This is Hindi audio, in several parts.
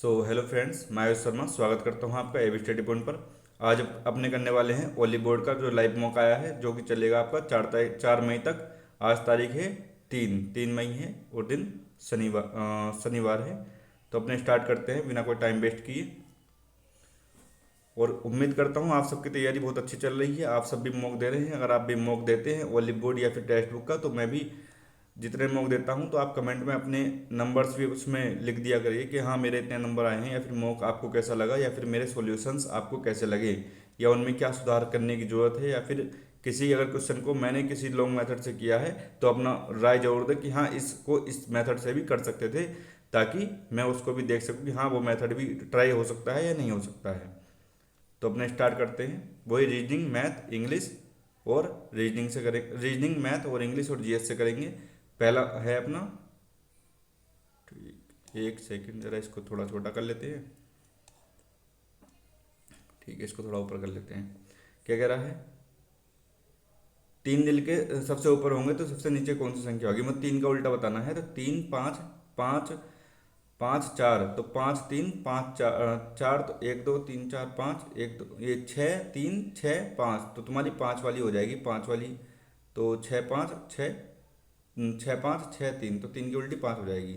हेलो फ्रेंड्स, मैं आयुष शर्मा स्वागत करता हूं आपका एबी स्टडी पॉइंट पर। आज अपने करने वाले हैं ओली बोर्ड का जो लाइव मॉक आया है, जो कि चलेगा आपका 4 मई तक। आज तारीख है 3 मई है और दिन शनिवार है। तो अपने स्टार्ट करते हैं बिना कोई टाइम वेस्ट किए। और उम्मीद करता हूँ आप सबकी तैयारी बहुत अच्छी चल रही है, आप सब भी मॉक दे रहे हैं। अगर आप भी मॉक देते हैं ओली बोर्ड या फिर टेक्स्ट बुक का, तो मैं भी जितने मॉक देता हूँ तो आप कमेंट में अपने नंबर्स भी उसमें लिख दिया करिए कि हाँ मेरे इतने नंबर आए हैं, या फिर मॉक आपको कैसा लगा, या फिर मेरे सॉल्यूशंस आपको कैसे लगे, या उनमें क्या सुधार करने की ज़रूरत है, या फिर किसी अगर क्वेश्चन को मैंने किसी लॉन्ग मेथड से किया है तो अपना राय जरूर दें कि हाँ इसको इस मेथड से भी कर सकते थे, ताकि मैं उसको भी देख सकूँ कि हाँ वो मेथड भी ट्राई हो सकता है या नहीं हो सकता है। तो अपने स्टार्ट करते हैं। वही रीजनिंग, मैथ, इंग्लिश और रीजनिंग से करें, रीजनिंग, मैथ और इंग्लिश और जीएस से करेंगे। पहला है अपना, ठीक, एक सेकंड, जरा इसको थोड़ा छोटा कर लेते हैं। ठीक है, इसको थोड़ा ऊपर कर लेते हैं। क्या कह रहा है? तीन दिल के सबसे ऊपर होंगे तो सबसे नीचे कौन सी संख्या होगी? मतलब तीन का उल्टा बताना है। तो तीन पाँच, पाँच पाँच चार, तो पाँच तीन पाँच चार, चार तो एक दो तीन चार पाँच, एक दो ये छः तीन छः पाँच, तो तुम्हारी पाँच वाली हो जाएगी, पाँच वाली। तो छः पाँच छः, छः पाँच छः तीन, तो तीन की उल्टी पाँच हो जाएगी।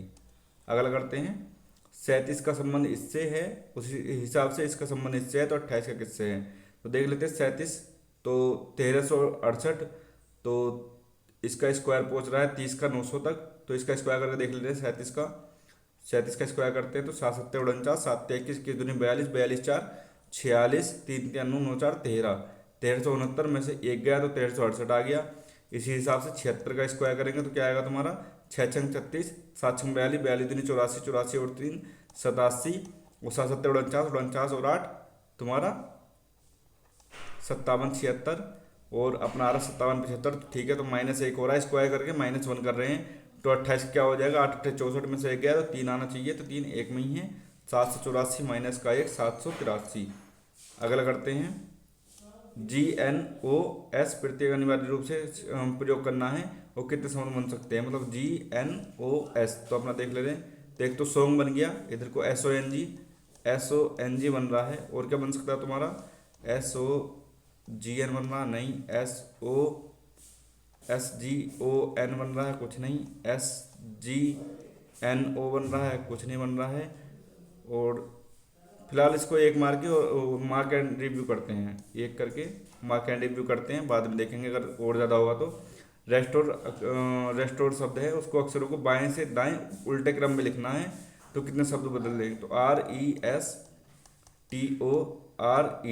अगला करते हैं। 37 का संबंध इससे है, उसी हिसाब से इसका संबंध इससे है, तो 28 का किससे है? तो देख लेते हैं। 37 तो 1368, तो इसका स्क्वायर पहुंच रहा है 30 का 900 तक, तो इसका स्क्वायर करके देख लेते हैं। 37 का स्क्वायर करते हैं तो 7 7 49, 7 21, की दूनी 42, 42 4 46, 3 3 9 9 4 13, 1369 में से एक गया तो 1368 आ गया। इसी हिसाब से 76 का स्क्वायर करेंगे तो क्या आएगा तुम्हारा? 6 6 36, 7 6 42, 42 दूनी 84, 84 और 3 87, और 7 7 49, 49 और 8 तुम्हारा 57 76, और अपना आ रहा 57 75। तो ठीक है, तो माइनस एक हो रहा है, स्क्वायर करके -1 कर रहे हैं। तो 28 क्या हो जाएगा? 8 8 64 में से एक गया तो 3 आना चाहिए, तो 3 एक में ही है। 784 माइनस का एक 783। अगला करते हैं। GNOS प्रत्येक अनिवार्य रूप से प्रयोग करना है, और कितने संबंध बन सकते हैं? मतलब GNOS तो अपना देख लेते हैं। तो एक तो सॉन्ग बन गया, इधर को SONG बन रहा है, और क्या बन सकता है तुम्हारा? SOGN बन रहा नहीं, SGON बन रहा है, कुछ नहीं। SGNO बन रहा है, कुछ नहीं बन रहा है। और फिलहाल इसको एक मार के और मार्क एंड रिव्यू करते हैं, एक करके मार्क एंड रिव्यू करते हैं, बाद में देखेंगे अगर और ज़्यादा होगा तो। रेस्टोर, रेस्टोर शब्द है, उसको अक्षरों को बाएं से दाएं उल्टे क्रम में लिखना है। तो कितने शब्द बदल देंगे? तो RESTORE,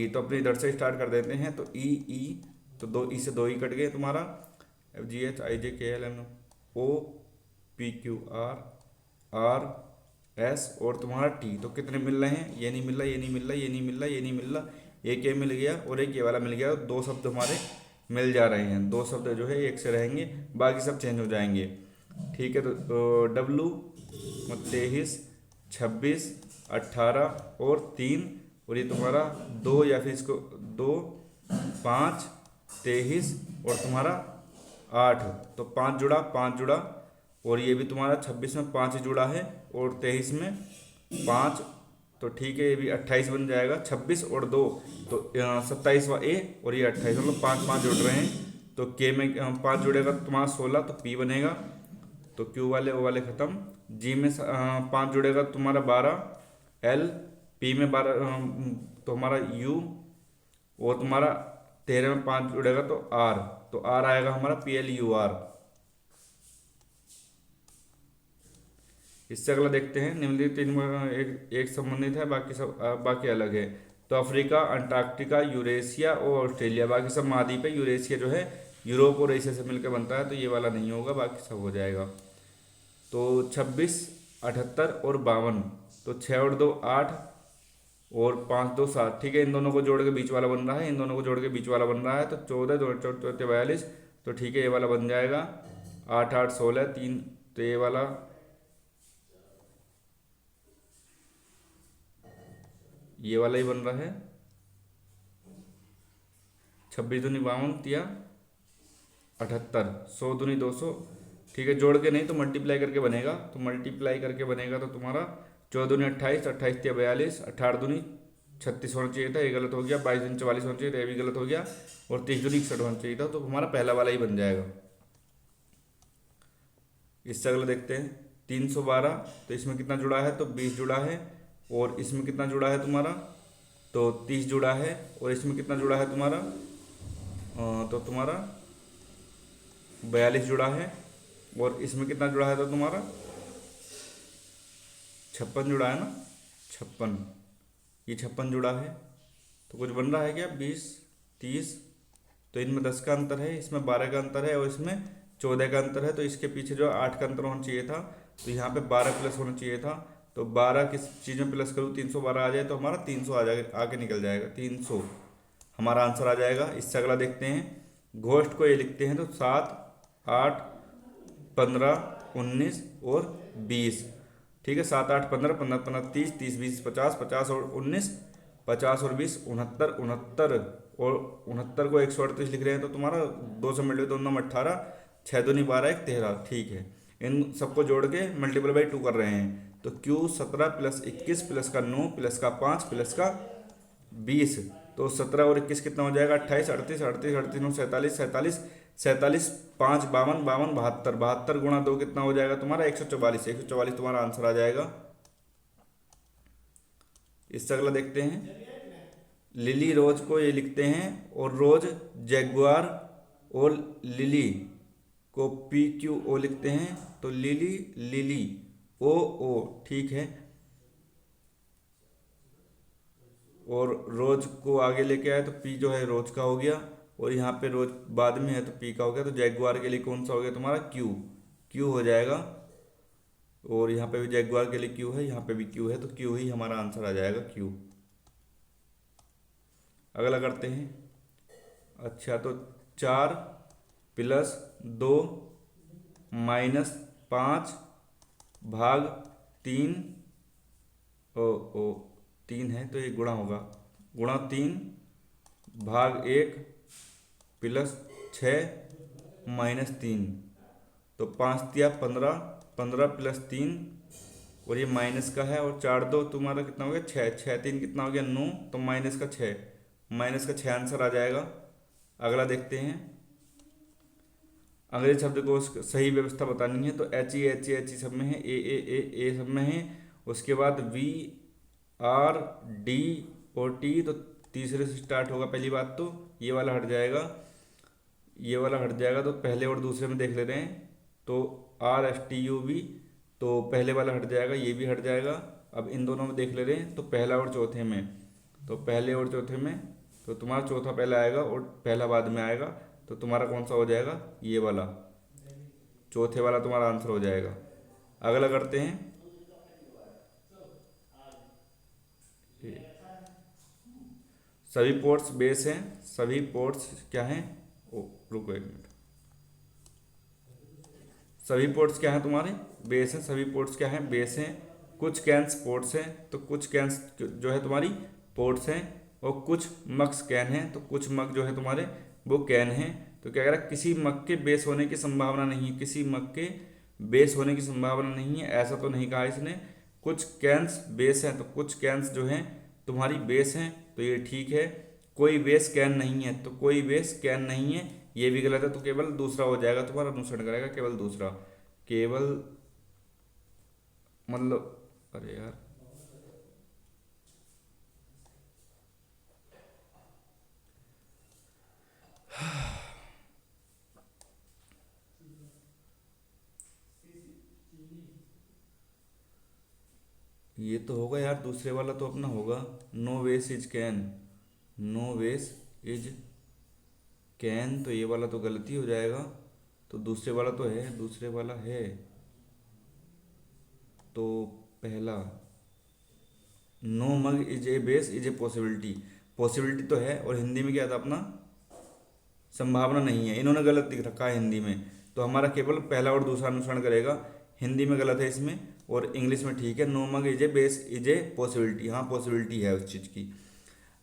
तो अपने इधर से स्टार्ट कर देते हैं। तो ई, तो दो ई से दो ई कट गए तुम्हारा। GHIJKLMOPQRS, और तुम्हारा टी, तो कितने मिल रहे हैं? ये नहीं मिल रहा, ये नहीं मिल रहा, ये नहीं मिल रहा, ये नहीं मिल रहा, एक ये मिल गया और एक ये वाला मिल गया। दो शब्द हमारे मिल जा रहे हैं, दो शब्द जो है एक से रहेंगे, बाकी सब चेंज हो जाएंगे। ठीक है, तो W 23 26 18 और 3, और ये तुम्हारा दो, या फिर इसको 2 5 23 और तुम्हारा 8, तो 5 जुड़ा 5 जुड़ा, और ये भी तुम्हारा 26 में 5 ही जुड़ा है, और 23 में 5, तो ठीक है, ये भी 28 बन जाएगा। 26 और 2 तो 27वां ए, और ये 28, मतलब 5 5 जुड़ रहे हैं। तो के में 5 जुड़ेगा तो तुम्हारा 16, तो पी बनेगा। तो क्यू वाले ओ वाले खत्म। जी में 5 जुड़ेगा तो तुम्हारा 12 एल, पी में 12 तो हमारा यू, और तुम्हारा 13 में 5 जुड़ेगा तो आर, तो आर आएगा हमारा PLUR। इससे अगला देखते हैं। निम्नलिखित तीन में एक संबंधित है, बाकी सब बाकी अलग है। तो अफ्रीका, अंटार्कटिका, यूरेशिया और ऑस्ट्रेलिया, बाकी सब महाद्वीप है। यूरेशिया जो है यूरोप और एशिया से मिलकर बनता है, तो ये वाला नहीं होगा, बाकी सब हो जाएगा। तो 26 78 और 52, तो 6 और 2 8, और 5 2 7, ठीक है। इन दोनों को जोड़ के बीच वाला बन रहा है, इन दोनों को जोड़ के बीच वाला बन रहा है, तो 14 2 14 42, तो ठीक है, ये वाला बन जाएगा। 8 8 16 3, तो ये वाला, ये वाला ही बन रहा है। 26 दूनी 52 तिया 78, 100 दूनी 200, ठीक है। जोड़ के नहीं तो मल्टीप्लाई करके बनेगा, तो मल्टीप्लाई करके बनेगा तो तुम्हारा 14 दूनी 28, 28 तिया 42, 18 दूनी 36 होना चाहिए था, ये गलत हो गया। 22 दूनी 44 होना चाहिए था, ये भी गलत हो गया। और 23 दूनी 61 होना चाहिए था, तो हमारा पहला वाला ही बन जाएगा। इससे अगला देखते हैं 312। तो इसमें कितना जुड़ा है, तो 20 जुड़ा है। और इसमें कितना जुड़ा है तुम्हारा, तो 30 जुड़ा है। और इसमें कितना जुड़ा है तुम्हारा, तो तुम्हारा 42 जुड़ा है। और इसमें कितना जुड़ा है, तो तुम्हारा 56 जुड़ा है ना, 56, ये 56 जुड़ा है। तो कुछ बन रहा है क्या, 20, 30। तो इनमें 10 का अंतर है, इसमें 12 का अंतर है, और इसमें 14 का अंतर है। तो इसके पीछे जो 8 का अंतर होना चाहिए था, तो यहाँ पे 12 प्लस होना चाहिए था। तो 12 किस चीज़ में प्लस करूँ, 312 आ जाए तो हमारा 300 आ जाएगा, आके निकल जाएगा 300, हमारा आंसर आ जाएगा। इससे अगला देखते हैं घोष्ट को, ये लिखते हैं तो 7, 8, 15, 19 और 20। ठीक है, 7, 8, 15, 15, 15, 30, 30, 20, 50, 50 और 19, 50 और 20, 69, 69। और 69 को 138 लिख रहे हैं, तो तुम्हारा 2 से मल्टीप्लाई, 2 9 18, 6 दूनी 12, 1 13। ठीक है, इन सबको जोड़ के मल्टीप्लाई बाई 2 कर रहे हैं। तो Q 17 प्लस 21 प्लस का 9 प्लस का 5 प्लस का 20। तो 17 और 21 कितना हो जाएगा, 28, 38, 38, 38, 9, 47, 47, 47, 5, 52, 52, 72, 72 गुणा 2 कितना हो जाएगा तुम्हारा, 144, 144 तुम्हारा आंसर आ जाएगा। इससे अगला देखते हैं लिली रोज को, ये लिखते हैं, और रोज जैगुआर, और लिली को PQO लिखते हैं। तो लिली, लिली, O ठीक है। और रोज को आगे लेके आए तो P जो है रोज का हो गया, और यहाँ पे रोज बाद में है तो P का हो गया। तो जैगुआर के लिए कौन सा हो गया तुम्हारा, Q हो जाएगा। और यहाँ पे भी जैगुआर के लिए Q है, यहाँ पे भी Q है, तो Q ही हमारा आंसर आ जाएगा, Q। अगला करते हैं। अच्छा, तो 4 प्लस 2 माइनस 5 भाग 3, ओ 3 है तो ये गुणा होगा, गुणा 3 भाग 1 प्लस 6 माइनस 3। तो 5 तिया 15, 15 प्लस 3, और ये माइनस का है। और 4 2 तुम्हारा कितना हो गया, 6, 6 3 कितना हो गया, 9। तो माइनस का 6, माइनस का 6 आंसर आ जाएगा। अगला देखते हैं, अंग्रेजी शब्द को सही व्यवस्था बतानी है। तो HE सब में है, ए सब में है। उसके बाद VRD और T, तो तीसरे से स्टार्ट होगा पहली बात, तो ये वाला हट जाएगा, ये वाला हट जाएगा। तो पहले और दूसरे में देख ले रहे हैं, तो RSTUV, तो पहले वाला हट जाएगा, ये भी हट जाएगा। अब इन दोनों में देख ले रहे हैं, तो पहला और चौथे में, तो पहले और चौथे में, तो तुम्हारा चौथा पहले आएगा और पहला बाद में आएगा। तो तुम्हारा कौन सा हो जाएगा, ये वाला, चौथे वाला तुम्हारा आंसर हो जाएगा। अगला करते हैं, सभी पोर्ट्स बेस हैं, सभी पोर्ट्स क्या हैं, रुको 1 मिनट, सभी पोर्ट्स क्या हैं तुम्हारे, बेस हैं। सभी पोर्ट्स क्या हैं, बेस हैं। कुछ कैंस पोर्ट्स हैं, तो कुछ कैंस जो है तुम्हारी पोर्ट्स हैं। और कुछ मग्स कैन हैं, तो कुछ मग जो है तुम्हारे वो कैन हैं। तो क्या कह रहा है, किसी मग के बेस होने की संभावना नहीं है, किसी मग के बेस होने की संभावना नहीं है, ऐसा तो नहीं कहा इसने। कुछ कैंस बेस हैं, तो कुछ कैंस जो हैं तुम्हारी बेस हैं, तो ये ठीक है। कोई बेस कैन नहीं है, तो कोई बेस कैन नहीं है, ये भी गलत है। तो केवल दूसरा हो जाएगा तुम्हारा, अनुसरण करेगा केवल दूसरा, केवल, मतलब, अरे यार, ये तो होगा यार, दूसरे वाला तो अपना होगा, नो वेस इज कैन, नो वेस इज कैन, तो ये वाला तो गलती हो जाएगा। तो दूसरे वाला तो है, दूसरे वाला है, तो पहला, no mug is a base is a possibility, possibility तो है। और हिंदी में क्या था अपना, संभावना नहीं है, इन्होंने गलत लिख रखा है हिंदी में। तो हमारा केवल पहला और दूसरा अनुसरण करेगा, हिंदी में गलत है इसमें, और इंग्लिश में ठीक है। No mug is a base is a possibility, हाँ पॉसिबिलिटी है उस चीज़ की।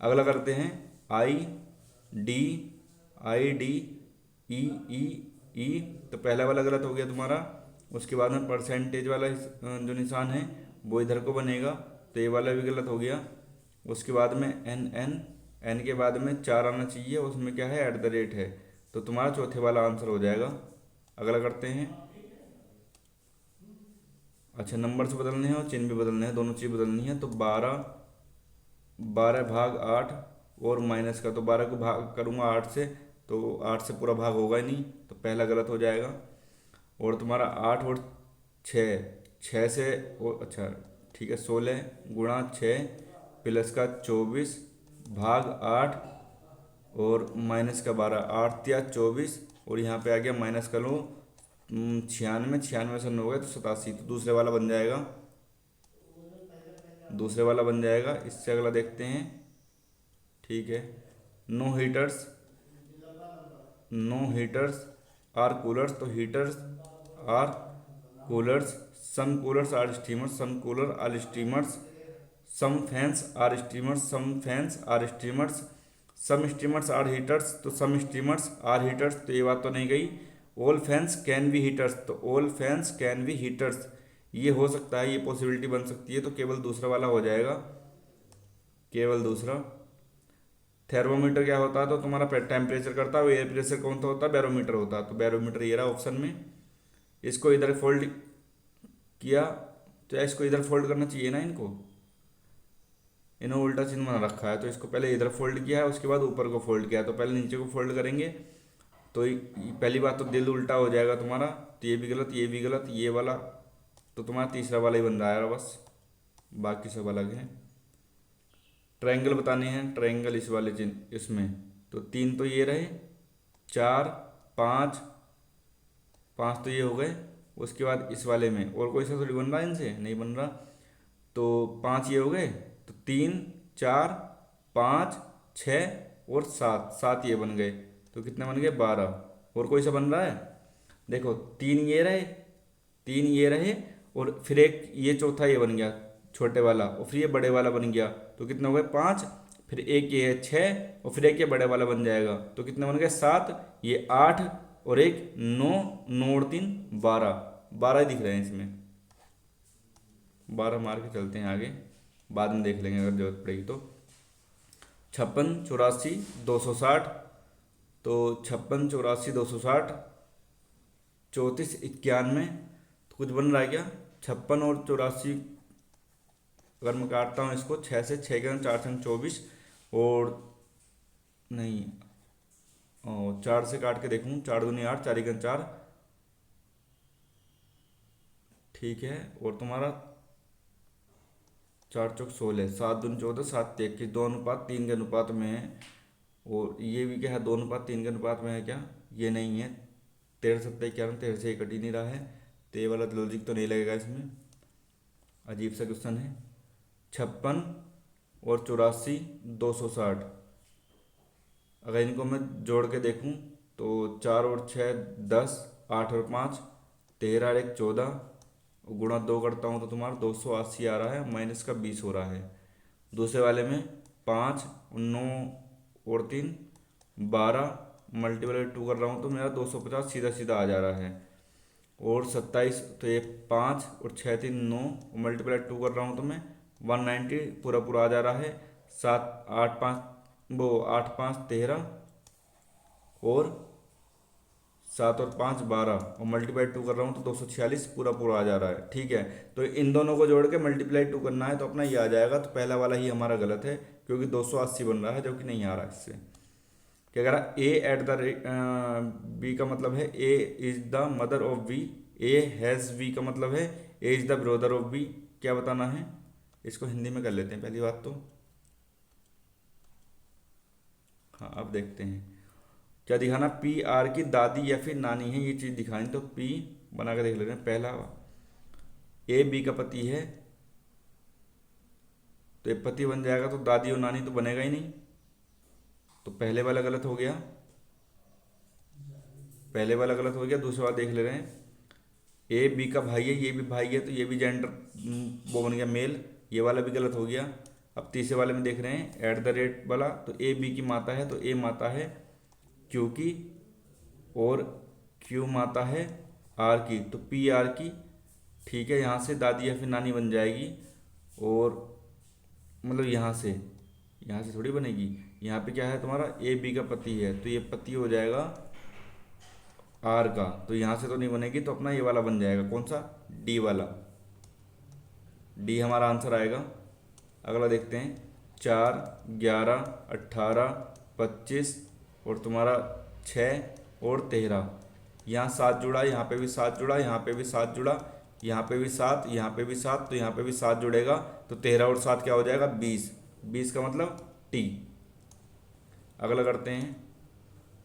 अगला करते हैं, ID, तो पहला वाला गलत हो गया तुम्हारा। उसके बाद में परसेंटेज वाला जो निशान है वो इधर को बनेगा, तो ये वाला भी गलत हो गया। उसके बाद में एन एन, एन के बाद में 4 आना चाहिए, उसमें क्या है, एट द रेट है, तो तुम्हारा चौथे वाला आंसर हो जाएगा। अगला करते हैं। अच्छा, नंबर से बदलने हैं और चिन्ह भी बदलने हैं, दोनों चीज़ बदलनी है। तो 12, 12 भाग 8 और माइनस का, तो 12 को भाग करूँगा 8 से, तो 8 से पूरा भाग होगा ही नहीं, तो पहला गलत हो जाएगा। और तुम्हारा 8 और 6, 6 से, और अच्छा ठीक है, 16 × 6 प्लस का 24 भाग 8 और माइनस का 12, 8 या 24, और यहाँ पे आ गया माइनस का लो 96, 96 से 9 हो गए तो 87, तो दूसरे वाला बन जाएगा, दूसरे वाला बन जाएगा। इससे अगला देखते हैं। ठीक है। No heaters, no heaters are coolers, तो heaters are coolers, some coolers are steamers, some cooler are steamers, some fans are steamers, some fans are steamers, some steamers are heaters, तो सम स्टीमर्स आर हीटर्स, तो ये बात तो नहीं गई। All fans can be heaters, तो all fans can be heaters, ये हो सकता है, ये पॉसिबिलिटी बन सकती है, तो केवल दूसरा वाला हो जाएगा, केवल दूसरा। थर्मोमीटर क्या होता है, तो तुम्हारा टेम्परेचर करता है, एयर प्रेशर कौन सा होता है, बैरोमीटर होता है, तो बैरोमीटर ये रहा ऑप्शन में। इसको इधर फोल्ड किया, तो इसको इधर फोल्ड करना चाहिए ना, इनको, इन्होंने उल्टा चिन्ह बना रखा है, तो इसको पहले इधर फोल्ड किया है, उसके बाद ऊपर को फोल्ड किया, तो पहले नीचे को फोल्ड करेंगे, तो पहली बात तो दिल उल्टा हो जाएगा तुम्हारा, तो ये भी गलत, ये भी गलत, ये वाला, तो तुम्हारा तीसरा वाला ही बन रहा है बस, बाकी सब अलग है। ट्रायंगल बताने हैं, ट्रायंगल इस वाले चिन्ह इसमें, तो 3 तो ये रहे, 4, 5, 5 तो ये हो गए। उसके बाद इस वाले में और कोई सा थोड़ी बन रहा है, इनसे नहीं बन रहा, तो 5 ये हो गए, तो 3, 4, 5, 6 और 7, 7 ये बन गए, तो कितने बन गए, 12। और कोई सा बन रहा है, देखो 3 ये रहे, 3 ये रहे, और फिर एक ये चौथा ये बन गया छोटे वाला, और फिर ये बड़े वाला बन गया, तो कितने हो गए, 5, फिर एक ये है 6, और फिर एक ये बड़े वाला बन जाएगा, तो कितने बन गए, 7, ये 8, और एक 9, 9 और 3 12, 12 ही दिख रहे हैं इसमें, 12 मार के चलते हैं आगे, बाद में देख लेंगे अगर जरूरत पड़ेगी तो। 56, 84, 260, तो 56, 84, 260, 34, 91, तो कुछ बन रहा है क्या, 56 और 84, अगर मैं काटता हूँ इसको 6 से, 6 के 4 संग 24, और नहीं, और 4 से काट के देखूँ, 4 दूनी 8, 4 1 4, ठीक है। और तुम्हारा 4 चौक 16, 7 दूनी 14, 7 21, 2:3 के अनुपात में है, और ये भी क्या है, 2:3 के अनुपात में है क्या, ये नहीं है, 13 7 91, 13 से 1 कट ही नहीं रहा है, तो ये वाला लॉजिक तो नहीं लगेगा इसमें, अजीब सा क्वेश्चन है। 56 और 84, 260, अगर इनको मैं जोड़ के देखूं, तो 4 और 6 10, 8 और 5 13 और 1 14, गुणा 2 करता हूँ तो तुम्हारा 280 आ रहा है, माइनस का 20 हो रहा है। दूसरे वाले में 5, 9 और 3 12, मल्टीप्लाई 2 कर रहा हूँ तो मेरा 250 सीधा सीधा आ जा रहा है। और 27, तो ये 5 और 6 3 9, मल्टीप्लाई 2 कर रहा हूँ तो मैं 190 पूरा पूरा आ जा रहा है। 7 8 5 वो 8 5 13, और 7 और 5 12, और मल्टीप्लाई 2 कर रहा हूँ तो 246 पूरा पूरा आ जा रहा है। ठीक है, तो इन दोनों को जोड़ के मल्टीप्लाई 2 करना है तो अपना ये आ जाएगा, तो पहला वाला ही हमारा गलत है क्योंकि 280 बन रहा है जो कि नहीं आ रहा इससे। क्या कह रहा, ए एट द बी का मतलब है A is the mother of B, A has B का मतलब है A is the brother of B. क्या बताना है, इसको हिंदी में कर लेते हैं पहली बात तो। हाँ, अब देखते हैं क्या दिखाना, पी आर की दादी या फिर नानी है, ये चीज़ दिखानी, तो पी बना के देख लेते हैं। पहला, ए बी का पति है तो ये पति बन जाएगा, तो दादी और नानी तो बनेगा ही नहीं, तो पहले वाला गलत हो गया, पहले वाला गलत हो गया। दूसरा वाला देख ले रहे हैं, ए बी का भाई है, ये भी भाई है, तो ये भी जेंडर वो बन गया मेल, ये वाला भी गलत हो गया। अब तीसरे वाले में देख रहे हैं एट द रेट वाला, तो ए बी की माता है, तो ए माता है क्यू की, और क्यू माता है आर की, तो पी आर की ठीक है, यहाँ से दादी या फिर नानी बन जाएगी। और मतलब यहाँ से थोड़ी बनेगी। यहाँ पे क्या है तुम्हारा, ए बी का पति है, तो ये पति हो जाएगा आर का, तो यहाँ से तो नहीं बनेगी, तो अपना ये वाला बन जाएगा, कौन सा, डी वाला। डी हमारा आंसर आएगा। अगला देखते हैं, 4, 11, 18, 25 और तुम्हारा 6 और 13। यहाँ 7 जुड़ा, यहाँ पे भी 7 जुड़ा, यहाँ पे भी 7 जुड़ा, यहाँ पे भी 7, यहाँ पे भी 7, तो यहाँ पे भी 7 जुड़ेगा। तो 13 और 7 क्या हो जाएगा, 20। 20 का मतलब टी। अगला करते हैं,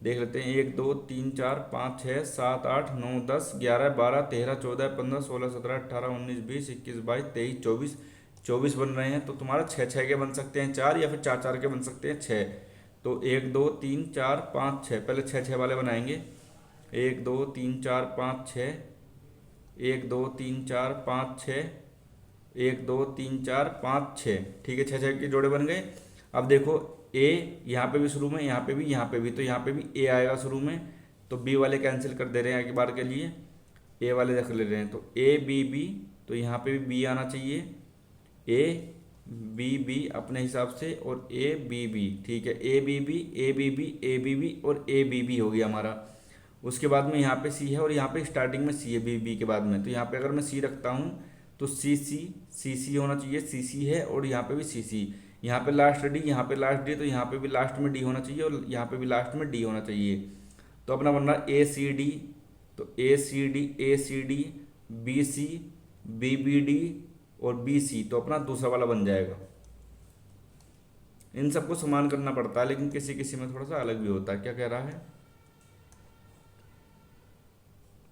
देख लेते हैं, 1 2 3 4 5 6 7 8 9 10 11 12 13 14 15 16 17 18 19 20 21 22 23 24। 24 बन रहे हैं, तो तुम्हारा 6 6 के बन सकते हैं 4, या फिर 4 4 के बन सकते हैं 6। तो 1 2 3 4 5 6, पहले 6 6 वाले बनाएंगे। 1 2 3 4 5 6, 1 2 3 4 5 6, 1 2 3 4 5 6। ठीक है, 6 6 के जोड़े बन गए। अब देखो, ए यहाँ पे भी शुरू में, यहाँ पे भी, यहाँ पे भी, तो यहाँ पे भी ए आएगा शुरू में, तो बी वाले कैंसिल कर दे रहे हैं एक बार के लिए, ए वाले रख ले रहे हैं। तो ए बी बी, तो यहाँ पे भी बी आना चाहिए, ए बी बी अपने हिसाब से, और ए बी बी। ठीक है, A B B, A B B, A B B और ए बी बी हो गया हमारा। उसके बाद में यहाँ पे सी है, और यहाँ पे स्टार्टिंग में सी है बी बी के बाद में, तो यहाँ पे अगर मैं सी रखता हूँ तो सी सी होना चाहिए, सी सी है, और यहाँ पे भी सी सी। यहाँ पे लास्ट डी, यहाँ पे लास्ट डी, तो यहाँ पे भी लास्ट में डी होना चाहिए, और यहाँ पे भी लास्ट में डी होना चाहिए। तो अपना बन रहा ए सी डी, तो A C D, A C D, B C, B B D और बी सी, तो अपना दूसरा वाला बन जाएगा। इन सबको समान करना पड़ता है, लेकिन किसी किसी में थोड़ा सा अलग भी होता है। क्या कह रहा है,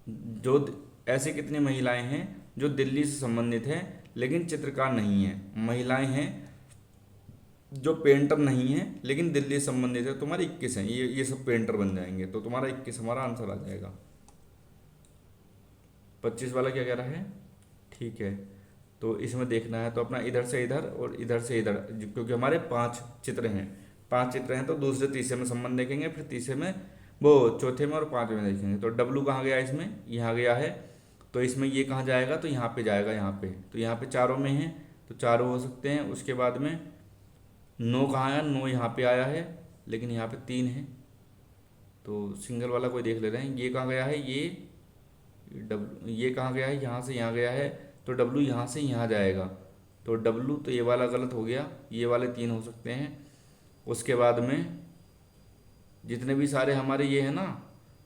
जो ऐसी कितनी महिलाएं हैं जो दिल्ली से संबंधित हैं लेकिन चित्रकार नहीं है। महिलाएं हैं जो पेंटर नहीं है लेकिन दिल्ली से संबंधित है, तुम्हारे 21 हैं, ये सब पेंटर बन जाएंगे, तो तुम्हारा 21 हमारा आंसर आ जाएगा। 25 वाला क्या कह रहा है, ठीक है, तो इसमें देखना है, तो अपना इधर से इधर और इधर से इधर, क्योंकि हमारे 5 चित्र हैं, 5 चित्र हैं, तो दूसरे तीसरे में संबंध देखेंगे, फिर तीसरे में, वो चौथे में और पांचवें में देखेंगे। तो डब्लू कहाँ गया इसमें, यहाँ गया है, तो इसमें ये कहाँ जाएगा, तो यहाँ पे जाएगा, यहाँ पे, तो यहाँ पे चारों में है, तो चारों हो सकते हैं। उसके बाद में 9 कहाँ आया, 9 यहाँ पे आया है, लेकिन यहाँ पे 3 है, तो सिंगल वाला कोई देख ले रहे हैं। ये कहाँ गया है, ये डब्लू, ये कहाँ गया है, यहाँ से यहाँ गया है, तो डब्लू यहाँ से यहाँ जाएगा, तो डब्लू, तो ये वाला गलत हो गया, ये वाले 3 हो सकते हैं। उसके बाद में जितने भी सारे हमारे ये है ना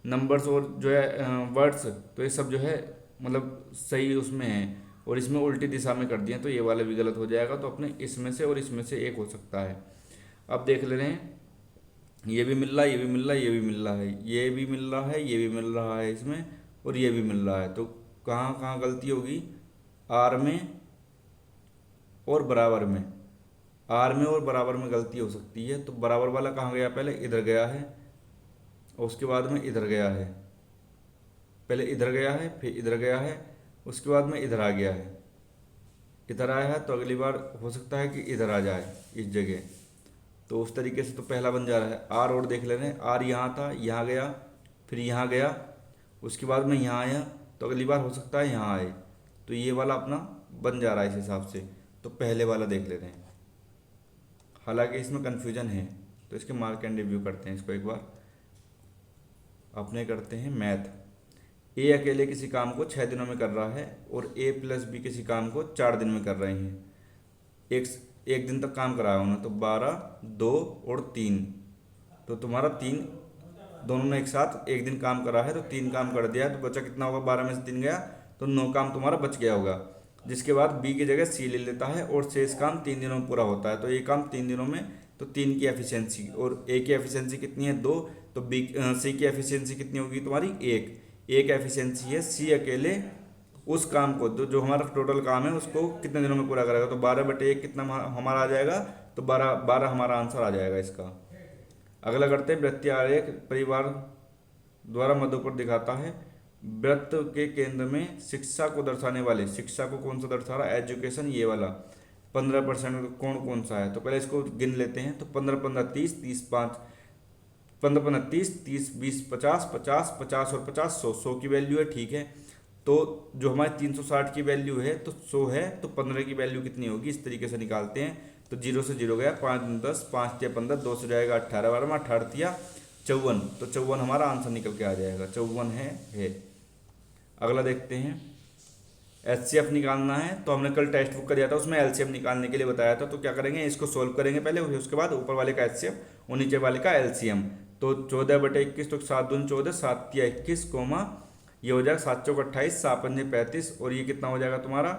नंबर्स और जो है वर्ड्स, तो ये सब जो है मतलब सही उसमें है, और इसमें उल्टी दिशा में कर दिए, तो ये वाला भी गलत हो जाएगा। तो अपने इसमें से और इसमें से एक हो सकता है। अब देख ले रहे हैं, ये भी मिल रहा है, ये भी मिल रहा है, ये भी मिल रहा है, ये भी मिल रहा है, ये भी मिल रहा है इसमें, और ये भी मिल रहा है। तो कहाँ कहाँ गलती होगी, आर में और बराबर में, आर में और बराबर में गलती हो सकती है। तो बराबर वाला कहाँ गया, पहले इधर गया है, और उसके बाद में इधर गया है, पहले इधर गया है, फिर इधर गया है, उसके बाद में इधर आ गया है, इधर आया है, तो अगली बार हो सकता है कि इधर आ जाए इस जगह। तो उस तरीके से तो पहला बन जा रहा है। आर और देख ले रहे हैं, आर यहाँ था, यहाँ गया, फिर यहाँ गया, उसके बाद में यहाँ आया, तो अगली बार हो सकता है यहाँ आए, तो ये वाला अपना बन जा रहा है इस हिसाब से। तो पहले वाला देख लेते हैं, हालांकि इसमें कन्फ्यूजन है, तो इसके मार्क एंड रिव्यू करते हैं इसको एक बार। अपने करते हैं मैथ। ए अकेले किसी काम को 6 दिनों में कर रहा है, और ए प्लस बी किसी काम को 4 दिन में कर रहे हैं। एक एक दिन तक काम कराया उन्होंने, तो 12, 2 और 3, तो तुम्हारा 3 दोनों ने एक साथ एक दिन काम करा है, तो 3 काम कर दिया है, तो बचा कितना होगा, 12 में से 3 गया, तो 9 काम तुम्हारा बच गया होगा। जिसके बाद बी की जगह सी ले लेता है, और शेष काम 3 दिनों में पूरा होता है। तो ये काम 3 दिनों में, तो 3 की एफिशिएंसी, और ए की एफिशिएंसी कितनी है, 2, तो बी सी की एफिशिएंसी कितनी होगी तुम्हारी, 1 एफिशिएंसी है। सी अकेले उस काम को जो हमारा टोटल काम है उसको कितने दिनों में पूरा करेगा, तो 12/1 कितना हमारा आ जाएगा, तो 12 हमारा आंसर आ जाएगा इसका। अगला करते हैं, वृत्तीय आरेख परिवार द्वारा मधु पर दिखाता है। वृत्त के केंद्र में शिक्षा को दर्शाने वाले, शिक्षा को कौन सा दर्शा रहा है, एजुकेशन, ये वाला 15% कौन सा है, तो पहले इसको गिन लेते हैं। तो 15 15 30, 30 5, 15 15 30, 30 20 50, 50 50 और 50 100, 100 की वैल्यू है, ठीक है। तो जो हमारी 360 की वैल्यू है तो 100 है, तो 15 की वैल्यू कितनी होगी, इस तरीके से निकालते हैं। तो 0 से 0 गया, 5 10, 5 या 15, 2 से जाएगा 18, 12 में 18 या 54, तो 54 हमारा आंसर निकल के आ जाएगा, 54 है। अगला देखते हैं, एचसीएफ निकालना है। तो हमने कल टेक्स्ट बुक का दिया था, उसमें एलसीएम निकालने के लिए बताया था। तो क्या करेंगे, इसको सोल्व करेंगे पहले, उसके बाद ऊपर वाले का एचसीएफ और नीचे वाले का एलसीएम। तो 14/21, तो 7 दूनी 14, 7 या 21, कोमा ये हो जाएगा 7 चौक 28, 7 पंजे 35, और ये कितना हो जाएगा तुम्हारा,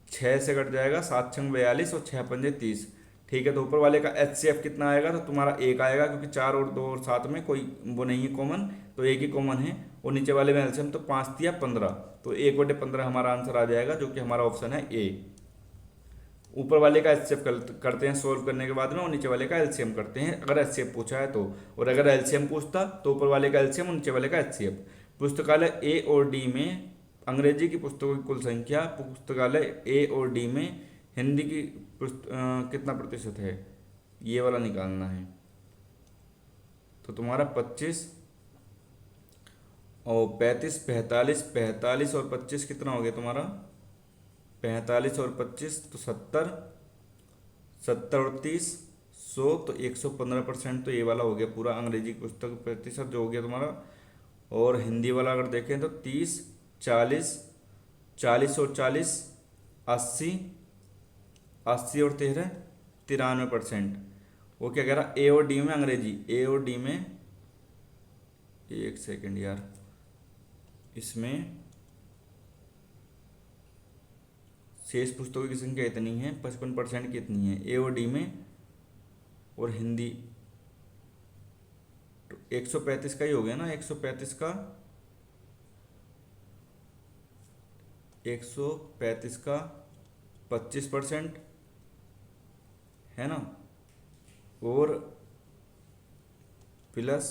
6 से कट जाएगा, 7 छंग 42 और 6 पंजे 30। ठीक है, तो ऊपर वाले का एचसीएफ कितना आएगा, तो तुम्हारा 1 आएगा, क्योंकि 4 और 2 और 7 में कोई वो नहीं है कॉमन, तो 1 ही कॉमन है। और नीचे वाले में एलसीएम तो 5 दिया 15, तो 1/15 हमारा आंसर आ जाएगा, जो कि हमारा ऑप्शन है ए। ऊपर वाले का एचसीएफ करते हैं सोल्व करने के बाद में, और नीचे वाले का एलसीएम करते हैं अगर एचसीएफ पूछा है तो। और अगर एलसीएम पूछता तो ऊपर वाले का एलसीएम और नीचे वाले का एचसीएफ। पुस्तकालय ए और डी में अंग्रेजी की पुस्तकों की कुल संख्या, पुस्तकालय ए और डी में हिंदी की कितना प्रतिशत है, ये वाला निकालना है। तो तुम्हारा 25 और 35, 45, 45 और 25 कितना हो गया तुम्हारा, 45 और 25 तो 70, 70 और 30 100, तो 115%। तो ये वाला हो गया पूरा अंग्रेजी पुस्तक प्रतिशत जो हो गया तुम्हारा। और हिंदी वाला अगर देखें तो 30, 40, 40 और 40 80, 80 और 13 93%। वो क्या कह रहा, ए और डी में अंग्रेजी, ए और डी में, एक सेकेंड यार, इसमें शेष पुस्तकों की संख्या इतनी है, 55% की इतनी है ए और डी में। और हिंदी तो 135 का ही हो गया ना, 135 का, 135 का 25% है ना, और प्लस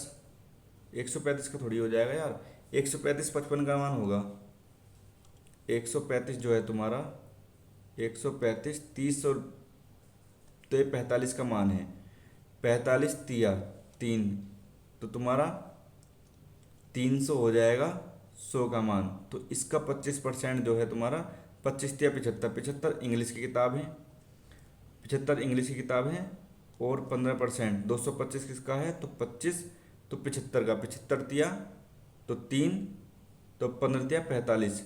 135 का थोड़ी हो जाएगा यार, 135 55 का मान होगा, 135 जो है तुम्हारा 135 30 और तो ये 45 का मान है, 45 तिया 3, तो तुम्हारा 300 हो जाएगा 100 का मान। तो इसका 25% जो है तुम्हारा 25 तिया 75, 75 इंग्लिश की किताब है, 75 इंग्लिश की किताब है। और 15% 225 किसका है, तो 25, तो 75 का, 75 तिया तो 3, तो 15 तिया 45,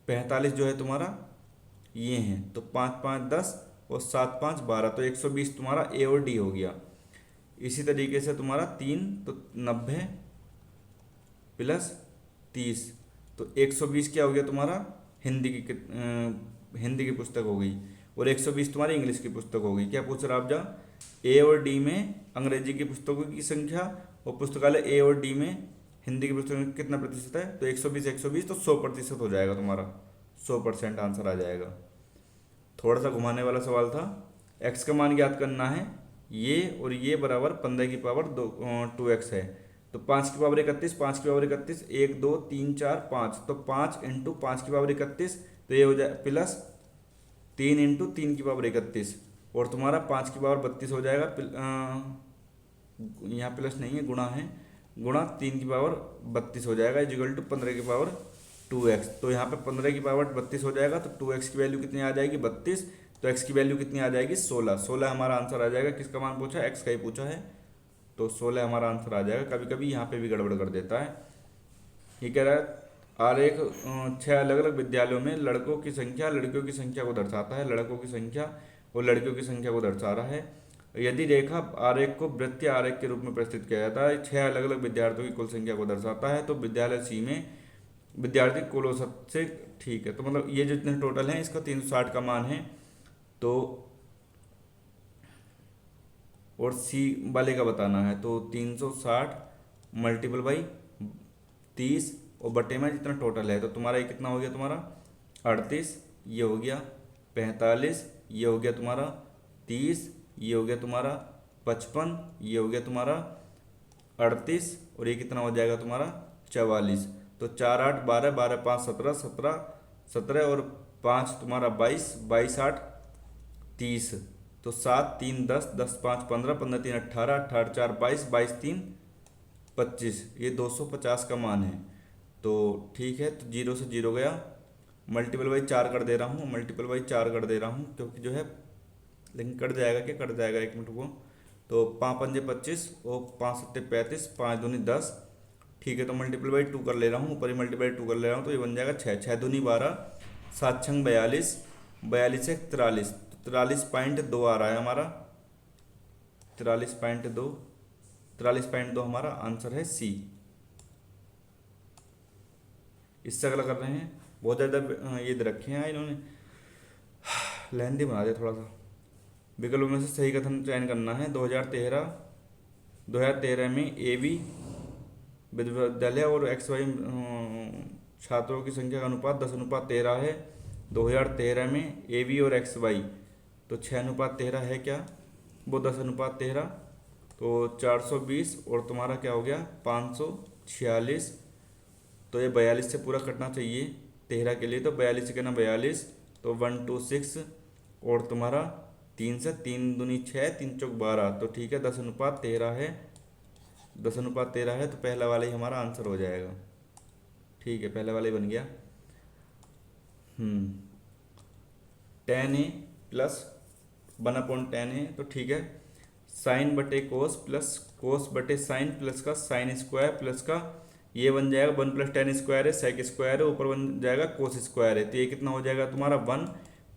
45 जो है तुम्हारा ये हैं, तो 5 5 10 और 7 5 12, तो 120 तुम्हारा ए और डी हो गया। इसी तरीके से तुम्हारा 3 तो 90 प्लस 30, तो 120 क्या हो गया तुम्हारा, हिंदी की पुस्तक हो गई, और 120 तुम्हारी इंग्लिश की पुस्तक हो गई। क्या पूछ रहा आप जा, ए और डी में अंग्रेजी की पुस्तकों की संख्या, और पुस्तकालय ए और डी में हिंदी की पुस्तकों में कितना प्रतिशत है, तो 120 120, तो 100% हो जाएगा तुम्हारा, 100% आंसर आ जाएगा। थोड़ा सा घुमाने वाला सवाल था। एक्स का मान ज्ञात करना है, ये और ये बराबर 15 की पावर 2x है, तो 5 की पावर 31, 5 की पावर 31, 1 2 3 4 5, तो 5 इंटू 5 की पावर 31, तो ये हो जाए प्लस 3 इंटू 3 की पावर 31, और तुम्हारा 5 की पावर 32 हो जाएगा, यहाँ प्लस नहीं है गुणा है, गुणा 3 की पावर 32 हो जाएगा, इजिकल टू 15 की पावर 2x। तो यहाँ पे 15 की पावर 32 हो जाएगा, तो 2x की वैल्यू कितनी आ जाएगी 32, तो x की वैल्यू कितनी आ जाएगी 16, 16 हमारा आंसर आ जाएगा। किसका मान पूछा है, x का ही पूछा है, तो 16 हमारा आंसर आ जाएगा। कभी कभी यहाँ पे भी गड़बड़ कर देता है। ये कह रहा है आरेख 6 अलग अलग विद्यालयों में लड़कों की संख्या लड़कियों की संख्या को दर्शाता है, लड़कों की संख्या और लड़कियों की संख्या को दर्शा रहा है। यदि रेखा आरेख को वृत्तीय आरेख के रूप में प्रस्तुत किया जाता है, 6 अलग अलग विद्यार्थियों की कुल संख्या को दर्शाता है, तो विद्यालय सी में विद्यार्थी कुल औसत से, ठीक है, तो मतलब ये जितने टोटल हैं इसका 360 का मान है। तो और सी वाले का बताना है, तो 360 मल्टीपल बाई 30 और बटे में जितना टोटल है, तो तुम्हारा ये कितना हो गया, तुम्हारा 38, ये हो गया 45, ये हो गया तुम्हारा 30, ये हो गया तुम्हारा 55, ये हो गया तुम्हारा 38, और ये कितना हो जाएगा तुम्हारा 44। तो 4 8 12, 12 5 17, 17 17 और 5 तुम्हारा 22, 22 8 30, तो 7 3 10, 10 5 15, 15 3 18, 18 4 22, 22 3 25, ये 250 का मान है। तो ठीक है, तो जीरो से जीरो गया, मल्टीपल बाई चार कर दे रहा हूँ, मल्टीपल बाई चार कर दे रहा हूँ क्योंकि जो है, लेकिन कट जाएगा, क्या कट जाएगा, एक मिनट को। तो पाँच पंजे 25 और पाँच सत्ते 35, पाँच दूनी 10। ठीक है, तो मल्टीपल बाई टू कर ले रहा हूँ, ऊपर ही मल्टीपल बाई टू कर ले रहा हूँ, तो ये बन जाएगा छः, छः दूनी 12, सात छंग 42, 42 से 43, तो 43.2 आ रहा है हमारा, 43.2, 43.2 हमारा आंसर है सी। इससे अगला कर रहे हैं, बहुत ज़्यादा ये दे रखे हैं इन्होंने, लेंदी बना दिया थोड़ा सा। विकल्प में से सही कथन चयन करना है। 2013 में ए बी विश्वविद्यालय और एक्स वाई छात्रों की संख्या का अनुपात 10:13 है। 2013 में ए बी और एक्स वाई तो 6:13 है क्या, वो 10:13, तो 420 और तुम्हारा क्या हो गया 546, तो ये 42 से पूरा कटना चाहिए 13 के लिए, तो 42 से कहना 42, तो 126 और तुम्हारा 3 से 3 दूनी 6, 3 चौक 12, तो ठीक है 10:13 है, 10:13 है, तो पहला वाला ही हमारा आंसर हो जाएगा। ठीक है, पहला वाला ही बन गया। 10 a प्लस 1/10 तो ठीक है, साइन बटे कोस प्लस कोस बटे साइन प्लस का साइन स्क्वायर प्लस का ये बन जाएगा 1 + tan² है, सेक स्क्वायर है, ऊपर बन जाएगा कोस स्क्वायर है, तो ये कितना हो जाएगा तुम्हारा 1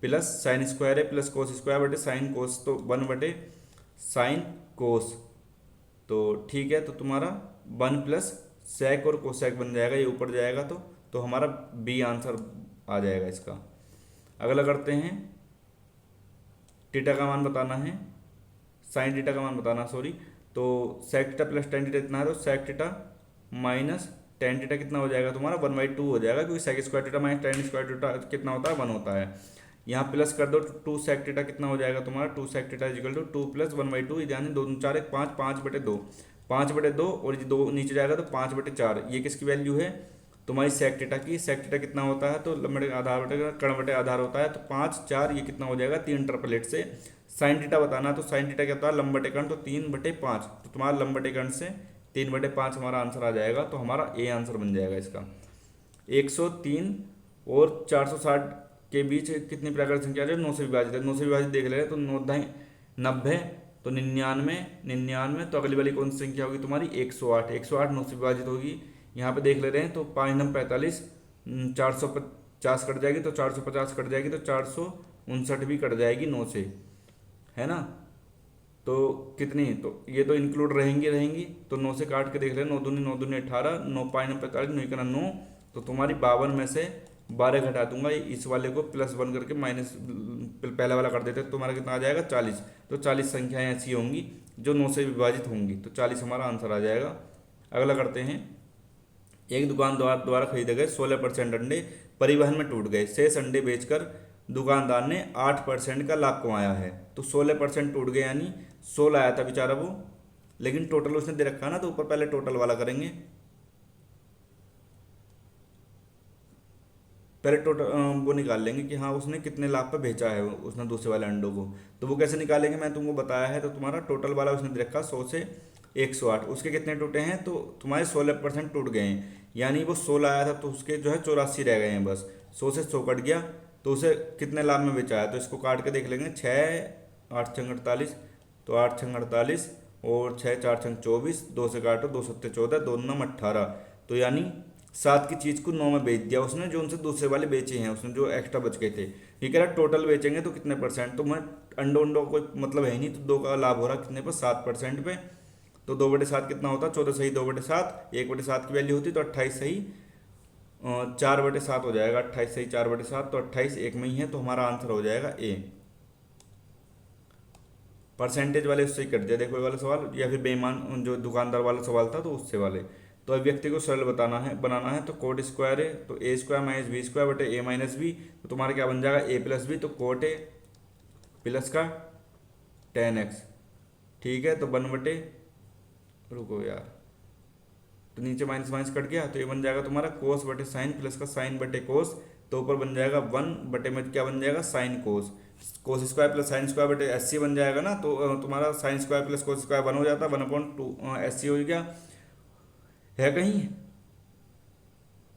प्लस साइन स्क्वायर है प्लस कोस स्क्वायर बटे साइन कोस, तो 1 बटे साइन कोस, तो ठीक है, तो तुम्हारा 1 प्लस सेक और कोसेक बन जाएगा, ये ऊपर जाएगा, तो हमारा बी आंसर आ जाएगा इसका। अगला करते हैं, टीटा का मान बताना है, साइन टीटा का मान बताना, सॉरी, तो sec theta plus tan theta कितना है, तो sec theta minus tan theta कितना हो जाएगा तुम्हारा 1/2 हो जाएगा, क्योंकि sec square theta minus tan square theta कितना होता है 1 होता है। यहाँ प्लस कर दो, 2 सेक टीटा कितना हो जाएगा तुम्हारा 2 सेक टीटा इजिकल टू 2 + 1/2, यानी 2 4 1 5, 5/2, 5/2 और ये 2 नीचे जाएगा तो 5/4, ये किसकी वैल्यू है तुम्हारी सेक टीटा की। सेक टीटा कितना होता है, तो लंबे आधार बटे कर्ण बटे आधार होता है, तो 5 4 ये कितना हो जाएगा 3 इंटरपलेट से। साइन टीटा बताना, तो साइन टीटा क्या होता है लंब बटे कर्ण, तो 3/5, तो तुम्हारा लंब बटे कर्ण से 3/5 हमारा आंसर आ जाएगा, तो हमारा ए आंसर बन जाएगा इसका। 103 और 460 के बीच कितनी प्राकृत संख्या है, 9 से विभाजित है, 9 से विभाजित देख ले, तो 9 90, तो 99, 99, तो अगली वाली कौन सी संख्या होगी तुम्हारी 108, 108 9 से विभाजित होगी, यहाँ पे देख ले रहे हैं, तो 5 9 45, 450 कट जाएगी, तो 450 कट जाएगी, तो 459 भी कट जाएगी 9 से, है ना, तो कितनी, तो ये तो इंक्लूड रहेंगी, तो 9 से काट के देख ले, 9 दूनी 18, 9 5 9 45, 9 करना 9, तो तुम्हारी 52 में से 12 घटा दूंगा, इस वाले को +1 करके माइनस पहला वाला कर देते, तो तुम्हारा कितना आ जाएगा 40, तो 40 संख्याएं ऐसी होंगी जो 9 से विभाजित होंगी, तो 40 हमारा आंसर आ जाएगा। अगला करते हैं, एक दुकानदार द्वारा खरीदे गए 16% अंडे परिवहन में टूट गए, शेष अंडे बेचकर दुकानदार ने 8% का लाभ कमाया है, तो 16% टूट गए, यानी 16 आया था बेचारा वो, लेकिन टोटल उसने दे रखा है ना, तो ऊपर पहले टोटल वाला करेंगे, पहले टोटल वो निकाल लेंगे कि हाँ उसने कितने लाभ पे बेचा है उसने दूसरे वाले अंडों को, तो वो कैसे निकालेंगे मैं तुमको बताया है, तो तुम्हारा टोटल वाला उसने दे रखा 100 से 108, उसके कितने टूटे हैं, तो तुम्हारे 16% टूट गए हैं, यानी वो 16 आया था तो उसके जो है 84 रह गए हैं बस, 100 से 100 कट गया, तो उसे कितने लाभ में बेचा है, तो इसको काट के देख लेंगे, 6 8 छंग 48, तो 8 छंग 48 और 6 4 छंग 24, 2 से काटो 2 7 14, 2 9 18, तो यानी 7 की चीज़ को 9 में बेच दिया उसने, जो उनसे दूसरे वाले बेचे हैं उसने, जो एक्स्ट्रा बच गए थे। ये कह रहा टोटल बेचेंगे तो कितने परसेंट, तो मैं अंडो कोई मतलब है नहीं, तो 2 का लाभ हो रहा कितने पर 7% पे, तो 2/7 कितना होता, 14 सही 2/7, 1/7 की वैल्यू होती तो 28 सही 4/7 हो जाएगा, 28 सही 4/7, तो 28 एक में ही है, तो हमारा आंसर हो जाएगा ए। परसेंटेज वाले उससे ही कट दिया, देखो ये वाला सवाल, या फिर बेईमान जो दुकानदार वाला सवाल था तो उससे वाले। तो अभिव्यक्ति को सरल बनाना है, तो कोट स्क्वायर है, तो a² - b² बटे a - b, तो तुम्हारा क्या बन जाएगा a + b, तो कोट a प्लस का tan x, ठीक है, तो 1 बटे, रुको यार, तो नीचे माइनस माइनस कट गया, तो ये बन जाएगा तुम्हारा कोस बटे साइन प्लस का साइन बटे कोस, तो ऊपर बन जाएगा 1 बटे में क्या बन जाएगा sine cos, cos square plus sine square बटे SC बन जाएगा ना, तो तुम्हारा sine square plus cos square 1 हो जाता है, 1/2 SC हो गया, है कहीं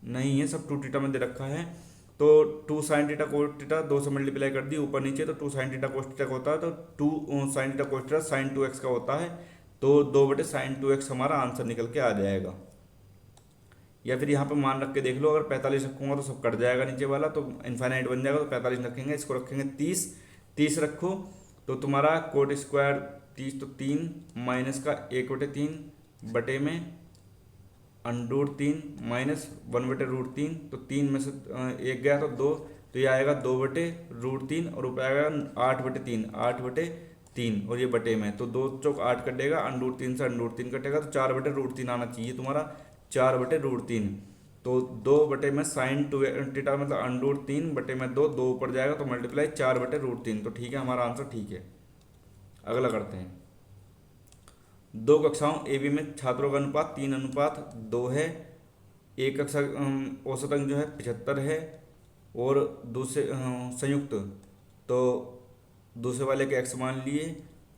नहीं है, सब 2 थीटा में दे रखा है। तो 2 साइन थीटा कोस थीटा 2 से मल्टीप्लाई कर दी ऊपर नीचे, तो 2 साइन थीटा कोस थीटा का होता है, तो 2 sine theta cos theta sine 2x का होता है। तो 2/sin 2x हमारा आंसर निकल के आ जाएगा। या फिर यहाँ पे मान रख के देख लो, अगर 45 रखूंगा तो सब कट जाएगा नीचे वाला, तो इनफाइनाइट बन जाएगा। तो 45 रखेंगे, इसको रखेंगे 30, 30 रखो तो तुम्हारा कोट स्क्वायर 30, तो 3 माइनस का 1/3 बटे में √3 माइनस 1/√3, तो 3 में से 1 गया तो 2, तो ये आएगा 2/√3 और ऊपर आएगा 8/3, 8/3 और ये बटे में, तो 2 चौक 8 कटेगा, √3 से √3 कटेगा, तो 4/√3 आना चाहिए तुम्हारा, 4/√3। तो 2 में साइन 2 थीटा मतलब √3 बटे में 2, 2 ऊपर जाएगा तो मल्टीप्लाई 4/√3। तो ठीक है, हमारा आंसर ठीक है। अगला करते हैं। 2 कक्षाओं ए बी में छात्रों का अनुपात 3:2 है। एक कक्षा औसत अंक जो है 75 है, और दूसरे संयुक्त, तो दूसरे वाले के x मान लिए,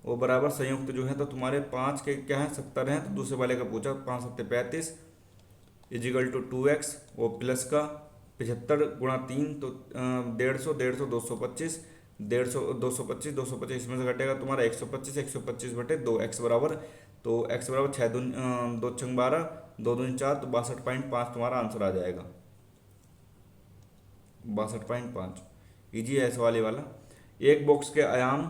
वो बराबर संयुक्त जो है तो तुम्हारे 5 के क्या है 70 हैं, तो दूसरे वाले का पूछा 5 7 35 इजिकल टू 2x, वो प्लस का 75 गुणा 3, तो 150, 150 225, 150 225, 225 इसमें से घटेगा तुम्हारा 125, 125 बटे 2 x बराबर, तो x बराबर 6 दून 2 छंग 12, 2 दूनी 4, तो 62.5 तुम्हारा आंसर आ जाएगा। 62.5 इजी है वाले वाला। एक बॉक्स के आयाम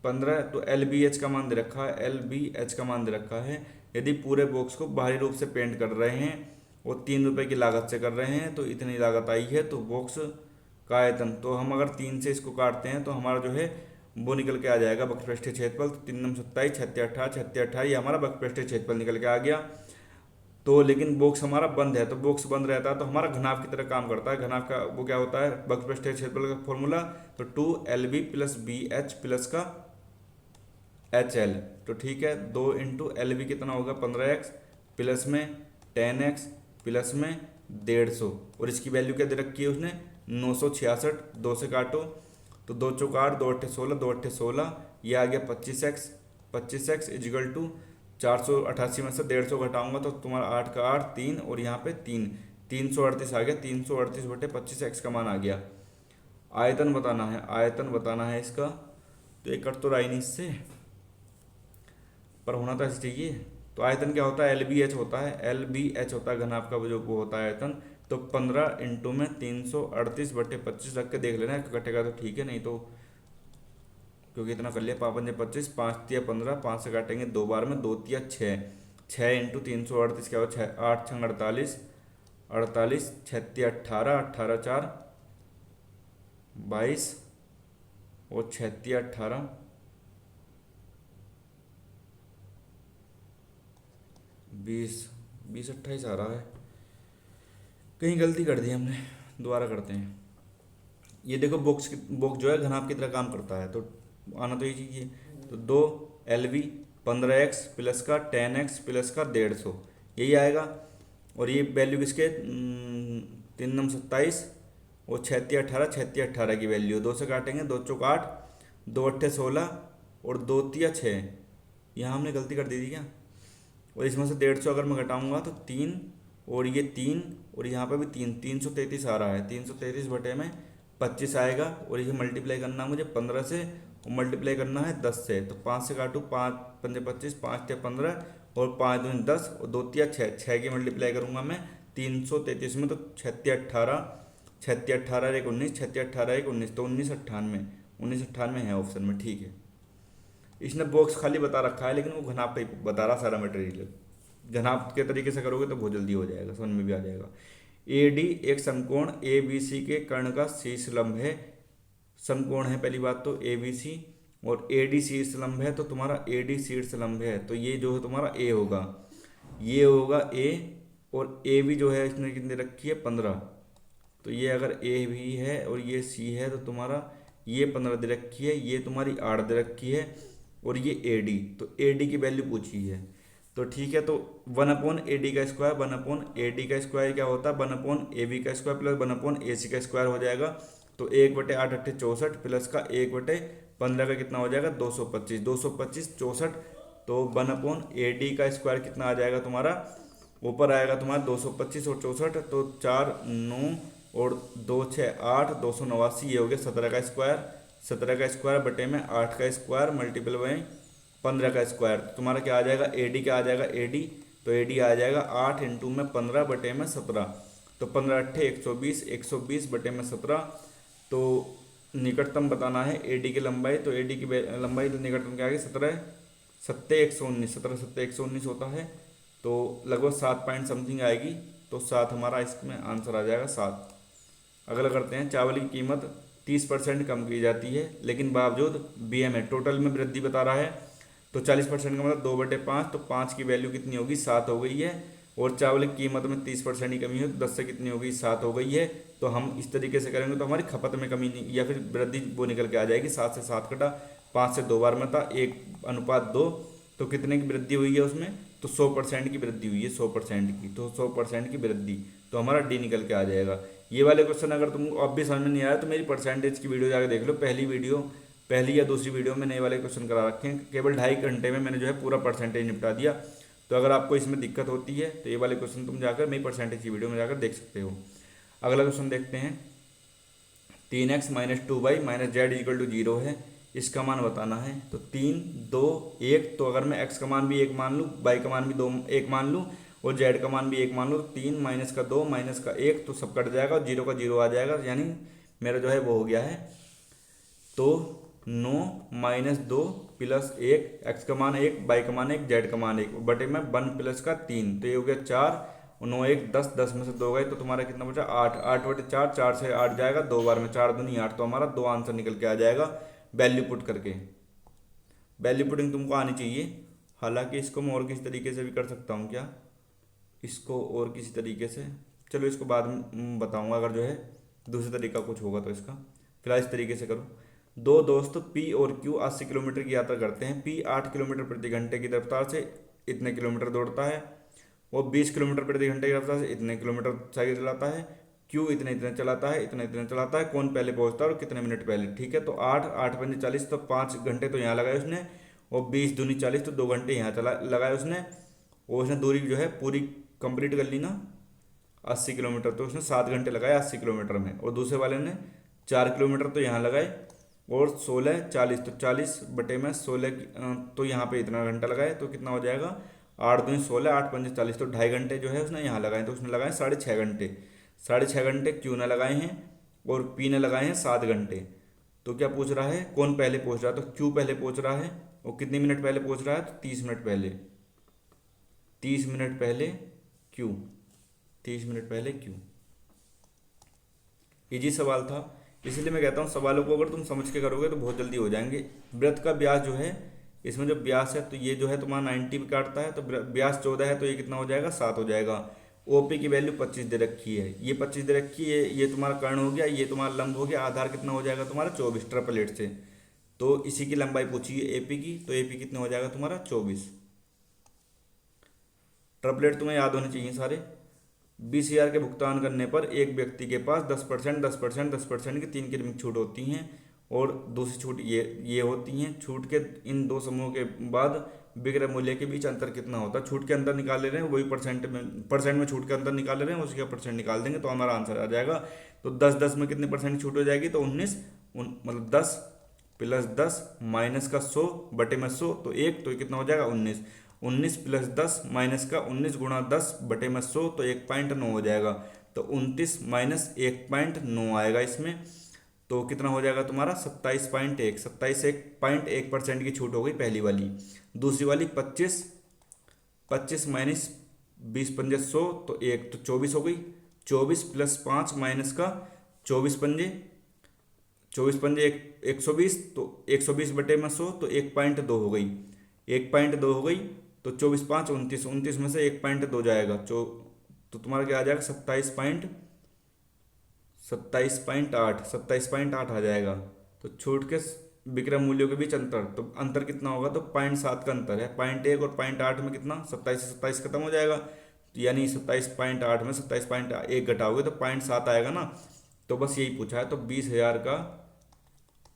15, तो LBH का मान दे रखा है, LBH का मान दे रखा है। यदि पूरे बॉक्स को बाहरी रूप से पेंट कर रहे हैं और 3 रुपये की लागत से कर रहे हैं, तो इतनी लागत आई है, तो बॉक्स का आयतन, तो हम अगर 3 से इसको काटते हैं तो हमारा जो है वो निकल के आ जाएगा वक्रपृष्ठीय क्षेत्रफल। तो 3 9 27, 36 18, 36 18, ये हमारा वक्रपृष्ठीय क्षेत्रफल निकल के आ गया। तो लेकिन बॉक्स हमारा बंद है, तो बॉक्स बंद रहता है तो हमारा घनाभ की तरह काम करता है। घनाभ का वो क्या होता है, वक्रपृष्ठीय क्षेत्रफल का फॉर्मूला, तो 2LB + BH प्लस का HL। तो ठीक है, 2 × LB कितना होगा 15x, प्लस में 10x, प्लस में 150, और इसकी वैल्यू क्या दे रखी है उसने 966। 2 से काटो तो 2 चौक 8, 2 अट्ठे 16, 2 अट्ठे 16, ये आ गया 25x, 25x इजिकल टू 488 में से 150 घटाऊंगा तो तुम्हारा 8 का 8 3, और यहाँ पे 3, 338 आ गया। 338 बटे 25x का मान आ गया। आयतन बताना है, आयतन बताना है इसका, तो एक कट तो रहा ही नहीं इससे, पर होना तो ऐसे चाहिए। तो आयतन क्या होता है, LBH होता है, LBH होता है घनाभ का जो वो होता है आयतन। तो 15 × में 338 बटे 25 रख के देख लेना है, कटेगा तो ठीक है, नहीं तो क्योंकि इतना कर लिया, 5 × 25, 5 × 15, 5 से काटेंगे 2 बार में, 2 × 6, 6 × 338 क्या हो 6, 8 × 48, 48, 6 × 18, 18 4 22, और 6 × 18 20, 20 28 आ रहा है, कहीं गलती कर दी हमने, दोबारा करते हैं। ये देखो बॉक्स जो है घनाभ की तरह काम करता है, तो आना तो ये चाहिए। तो 2LB 15x प्लस का 10x प्लस का 150, यही आएगा। और ये वैल्यू किसके 3 9 27, और 6 × 18, 6 × 18 की वैल्यू 2 से काटेंगे, 2 चौक 8, 2 अट्ठे 16, और 2 × 6, यहाँ हमने गलती कर दी थी क्या। और इसमें से 150 अगर मैं घटाऊंगा तो 3, और ये 3, और यहाँ पे भी 3, 333 आ रहा है। 333 बटे में 25 आएगा, और ये मल्टीप्लाई करना है मुझे 15 से, और मल्टीप्लाई करना है 10 से। तो 5 से काटूँ, 5 × 5 = 25, 5 × 15, और 5 × 2 = 10, और 2 × 6, 6 की मल्टीप्लाई करूँगा मैं 333 में, तो 6 × 18, 6 × 18 = 19, 6 × 18 = 19, तो 1998, 1998 है ऑप्शन में, ठीक है। इसने बॉक्स खाली बता रखा है, लेकिन वो घनाभ पे बता रहा सारा मटेरियल। घनाभ के तरीके से करोगे तो बहुत जल्दी हो जाएगा, समझ में भी आ जाएगा। AD एक समकोण ABC के कर्ण का शीर्ष लंब है। समकोण है पहली बात तो ABC, और AD शीर्ष लंब है, तो तुम्हारा AD शीर्ष लंब है, तो ये जो है तुम्हारा A होगा, ये होगा A, और AB जो है इसने कितनी रखी है 15, तो ये अगर A भी है और ये C है, तो तुम्हारा ये 15 दे रखी है, ये तुम्हारी 8 दे रखी है, और ये AD, तो AD की वैल्यू पूछी है। तो ठीक है, तो 1/AD का स्क्वायर, 1/AD का स्क्वायर क्या होता है 1/AB का स्क्वायर प्लस 1/AC का स्क्वायर हो जाएगा। तो 1/8 अट्ठे 64 प्लस का 1/15 का कितना हो जाएगा 225, 225 64, तो 1/AD का स्क्वायर कितना आ जाएगा तुम्हारा ऊपर आएगा तुम्हारा 225 और 64, तो 4 9 और 2 6 8 289, ये हो गया 17 का स्क्वायर। 17 का स्क्वायर बटे में 8 का स्क्वायर मल्टीपल बाई 15 का स्क्वायर, तो तुम्हारा क्या आ जाएगा एडी, क्या आ जाएगा एडी, तो एडी आ जाएगा 8 इंटू में 15 बटे में 17, तो 15 अट्ठे 120, 120 बटे में 17। तो निकटतम बताना है एडी की लंबाई, तो एडी की लंबाई निकटतम क्या आ गई 17 सत्ते 119, 17 सत्ते 119 होता है, तो लगभग 7 पॉइंट समथिंग आएगी, तो 7 हमारा इसमें आंसर आ जाएगा 7। अगला करते हैं, चावल की कीमत 30% कम की जाती है लेकिन बावजूद बीएम है टोटल में वृद्धि बता रहा है, तो 40% का मतलब 2/5, तो 5 की वैल्यू कितनी होगी 7 हो गई है। और चावल की कीमत में 30% की कमी हो तो 10 से कितनी होगी 7 हो गई है। तो हम इस तरीके से करेंगे तो हमारी खपत में कमी नहीं या फिर वृद्धि वो निकल के आ जाएगी, 7 से 7 कटा, 5 से 2 बार में था 1:2, तो कितने की वृद्धि हुई है उसमें, तो 100% की वृद्धि हुई है, 100% की, तो 100% की वृद्धि, तो हमारा डी निकल के आ जाएगा। ये वाले क्वेश्चन अगर तुमको अब भी समझ में नहीं आया तो मेरी परसेंटेज की वीडियो जाकर देख लो, पहली या दूसरी वीडियो में नए वाले क्वेश्चन करा रखे हैं, केवल 2.5 घंटे में मैंने जो है पूरा परसेंटेज निपटा दिया। तो अगर आपको इसमें दिक्कत होती है तो ये वाले क्वेश्चन तुम जाकर मेरी परसेंटेज की वीडियो में जाकर देख सकते हो। अगला क्वेश्चन देखते हैं, 3x - 2y - z = 0 है, इसका मान बताना है। तो 3 2 1, तो अगर मैं x का मान भी 1 मान लूँ, y का मान भी 2 1 मान लूँ और z का मान भी 1 मान लूँ, तो 3 - 2 - 1, तो सब कट जाएगा और 0 का 0 आ जाएगा, यानी मेरा जो है वो हो गया है। तो 9 - 2 + 1, x का मान 1, y का मान 1, z का मान 1 बटे में 1 + का 3, तो ये हो गया 4, 9 1 10, 10 में से 2 गए तो तुम्हारा कितना बचा 8, 8/4, 4 से 8 जाएगा, 2 बार में 4 दूनी 8, तो हमारा 2 आंसर निकल के आ जाएगा वैल्यू पुट करके। वैल्यू पुटिंग तुमको आनी चाहिए, हालांकि इसको मैं और किसी तरीके से भी कर सकता हूँ, क्या इसको और किसी तरीके से, चलो इसको बाद में बताऊँगा अगर जो है दूसरे तरीका कुछ होगा तो इसका, फिलहाल इस तरीके से करो। दो दोस्त पी और क्यू 80 किलोमीटर की यात्रा करते हैं। पी 8 किलोमीटर प्रति घंटे की रफ्तार से इतने किलोमीटर दौड़ता है, वो 20 किलोमीटर प्रति घंटे की रफ्तार से इतने किलोमीटर साइकिल चलाता है। क्यू इतने इतने चलाता है, इतने इतने चलाता है, कौन पहले पहुंचता है और कितने मिनट पहले, ठीक है। तो 8 8 पंजे 40, तो 5 घंटे तो यहाँ लगाए उसने, और 20 दूनी 40, तो 2 घंटे यहाँ चला लगाए उसने, और उसने दूरी जो है पूरी कंप्लीट कर ली ना 80 किलोमीटर, तो उसने 7 घंटे लगाए 80 किलोमीटर में। और दूसरे वाले ने 4 किलोमीटर तो यहाँ लगाए और 16 40, तो 40 बटे में 16 तो यहाँ पे इतना घंटा लगाए, तो कितना हो जाएगा 8 दूनी 16, 8 पंजे 40, तो 2.5 घंटे जो है उसने यहाँ लगाए, तो उसने लगाए 6.5 घंटे। 6.5 घंटे क्यू ने लगाए हैं और पी ने लगाए हैं 7 घंटे। तो क्या पूछ रहा है कौन पहले पहुँच रहा है, तो क्यू पहले पहुँच रहा है, और कितने मिनट पहले पहुँच रहा है, तो 30 मिनट पहले, 30 मिनट पहले क्यू, 30 मिनट पहले क्यू। इजी सवाल था, इसलिए मैं कहता हूँ सवालों को अगर तुम समझ के करोगे तो बहुत जल्दी हो जाएंगे। वृत्त का व्यास जो है, इसमें जो व्यास है तो ये जो है तुम्हारा 90 भी काटता है, तो व्यास 14 है, तो ये कितना हो जाएगा 7 हो जाएगा। ओपी की वैल्यू 25 दे रखी है, ये 25 दे रखी है, ये तुम्हारा कर्ण हो गया, ये तुम्हारा लंब हो गया, आधार कितना हो जाएगा तुम्हारा 24 ट्रिपलेट से। तो इसी की लंबाई पूछी है एपी की, तो एपी कितना हो जाएगा तुम्हारा 24। ट्रिपलेट तुम्हें याद होने चाहिए सारे। 20,000 के भुगतान करने पर एक व्यक्ति के पास 10%, 10%, 10% की 3 किस्म की छूट होती हैं, और दूसरी छूट ये होती हैं। छूट के इन दो समूहों के बाद विक्रय मूल्य के बीच अंतर कितना होता है, छूट के अंतर निकाल ले रहे हैं, वही परसेंट में छूट के अंतर निकाल ले रहे हैं, उसी का परसेंट निकाल देंगे तो हमारा आंसर आ जाएगा। तो 10 में कितने परसेंट की छूट हो जाएगी, तो 19, मतलब 10 + 10 - का 100 बटे में 100, तो 1, तो कितना हो जाएगा 19, 19 + 10 - का 19 × 10 बटे में 100, तो 1.9 हो जाएगा। तो 29 - 1.9 आएगा इसमें, तो कितना हो जाएगा तुम्हारा 27.1, 27.1% की छूट हो गई पहली वाली। दूसरी वाली 25 25 - 20 पंजे 100, तो 1, तो 24 हो गई। 24 + 5 - का 24 पंजे, 24 पंजे 120, तो 120 बटे में 100, तो 1.2 हो गई, 1.2 हो गई। तो 24 5 29, 29 में से 1.2 जाएगा, तो तुम्हारा क्या आ जाएगा 27.8 आ जाएगा। तो छूट के विक्रय मूल्यों के बीच अंतर, तो अंतर कितना होगा, तो 0.7 का अंतर है, 0.1 और 0.8 में कितना 27 से 27 खत्म हो जाएगा, तो यानी 27.8 में 27.1 घटाओगे तो 0.7 आएगा ना। तो बस यही पूछा है, तो 20,000 का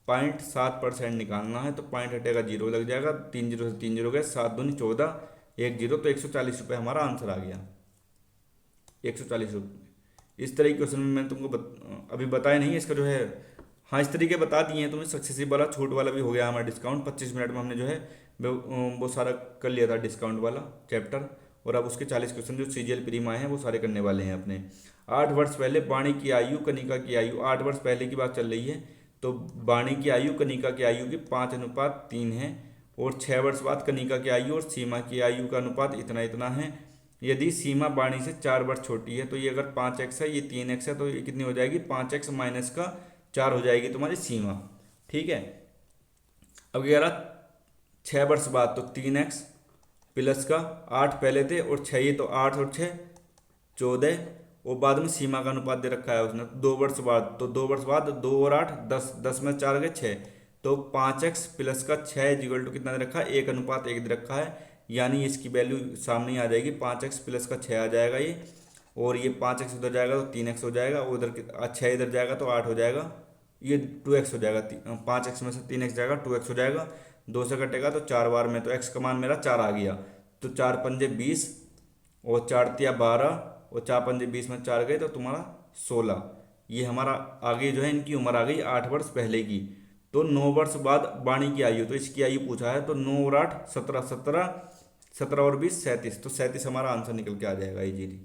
0.7% निकालना है, तो पॉइंट हटेगा 0 लग जाएगा, 3 0 से 3 0 गए, 7 दूनी 14, 1 0, तो 140 रुपये हमारा आंसर आ गया। 140 इस तरह के क्वेश्चन में मैंने तुमको अभी बताया नहीं इसका जो है, हाँ इस तरीके बता दिए हैं तुम्हें। सक्सेसिव वाला छूट वाला भी हो गया हमारा डिस्काउंट, 25 मिनट में हमने जो है वो सारा कर लिया था डिस्काउंट वाला चैप्टर। और अब उसके 40 क्वेश्चन जो सीजीएल प्रीम आए हैं वो सारे करने वाले हैं अपने। 8 वर्ष पहले वाणी की आयु कनिका की आयु, 8 वर्ष पहले की बात चल रही है, तो वाणी की आयु कनिका की आयु की 5:3 है। और 6 वर्ष बाद कनिका की आयु और सीमा की आयु का अनुपात इतना इतना है। यदि सीमा वाणी से 4 वर्ष छोटी है, तो ये अगर 5x है, ये 3x है, तो ये कितनी हो जाएगी, 5x माइनस का 4 हो जाएगी तुम्हारी सीमा। ठीक है। अब कह रहा 6 वर्ष बाद, तो 3x प्लस का 8 पहले थे और 6, ये तो 8 और 6 14, और बाद में सीमा का अनुपात दे रखा है उसने 2 वर्ष बाद, तो 2 वर्ष बाद 2 और 8 10, 10 में 4 गए 6, तो 5x प्लस का 6 इक्वल टू कितना दे रखा है, 1:1 दे रखा है। यानी इसकी वैल्यू सामने आ जाएगी, 5x प्लस का 6 आ जाएगा ये, और ये 5x उधर जाएगा तो 3x हो जाएगा, उधर 6 इधर जाएगा तो 8 हो जाएगा, ये 2x हो जाएगा। 5x में से 3x जाएगा 2x हो जाएगा, 2 से कटेगा तो 4 बार में, तो x का मान मेरा 4 आ गया। तो 4 पंजे 20 और 4 तिया 12 और 4 पंजे 20 में 4 गए तो तुम्हारा 16। ये हमारा आगे जो है इनकी उम्र आ गई 8 वर्ष पहले की। तो 9 वर्ष बाद वाणी की आयु, तो इसकी आयु पूछा है, तो 9 और 8 17, 17, 17 और 20 37, तो 37 हमारा आंसर निकल के आ जाएगा इजीली।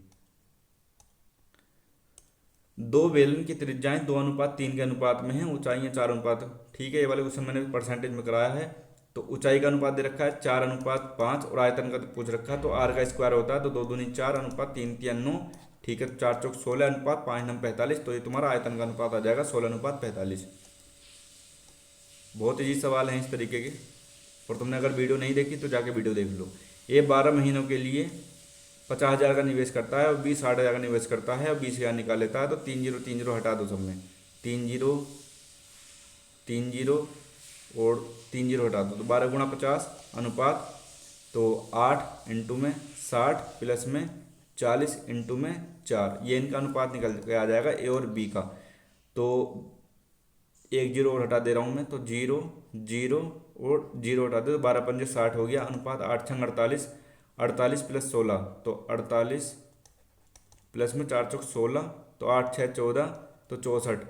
दो बेलन की त्रिज्याएं 2:3 के अनुपात में है, ऊंचाइयां 4:, ठीक है। ये वाले क्वेश्चन मैंने परसेंटेज में कराया है। तो ऊंचाई का अनुपात दे रखा है 4:5 और आयतन का पूछ रखा है, तो आर का स्क्वायर होता है, तो 2 दूनी 4 अनुपात 3 तिया 9, ठीक है। 4 चौक 16 अनुपात 5 9 45, तो ये तुम्हारा आयतन का अनुपात आ जाएगा 16:45। बहुत ईजी सवाल हैं इस तरीके के, और तुमने अगर वीडियो नहीं देखी तो जाके वीडियो देख लो। ये 12 महीनों के लिए 50,000 का निवेश करता है और 20 60,000 का निवेश करता है और 20,000 निकाल लेता है, तो 3 0 3 0 हटा दो सब में, 3 0 3 0 और 3 0 हटा दो, तो 12 × 50 अनुपात, तो 8 इंटू में 60 प्लस में 40 इंटू में 4, ये इनका अनुपात निकल के आ जाएगा ए और बी का। तो 1 0 और हटा दे रहा हूँ मैं, तो 0 0 और 0 हटा दे, तो 12 पंजे 60 हो गया अनुपात, 8 6 48, 48 प्लस 16, तो 48 प्लस में 4 चौक 16, तो 8 6 14, तो 64,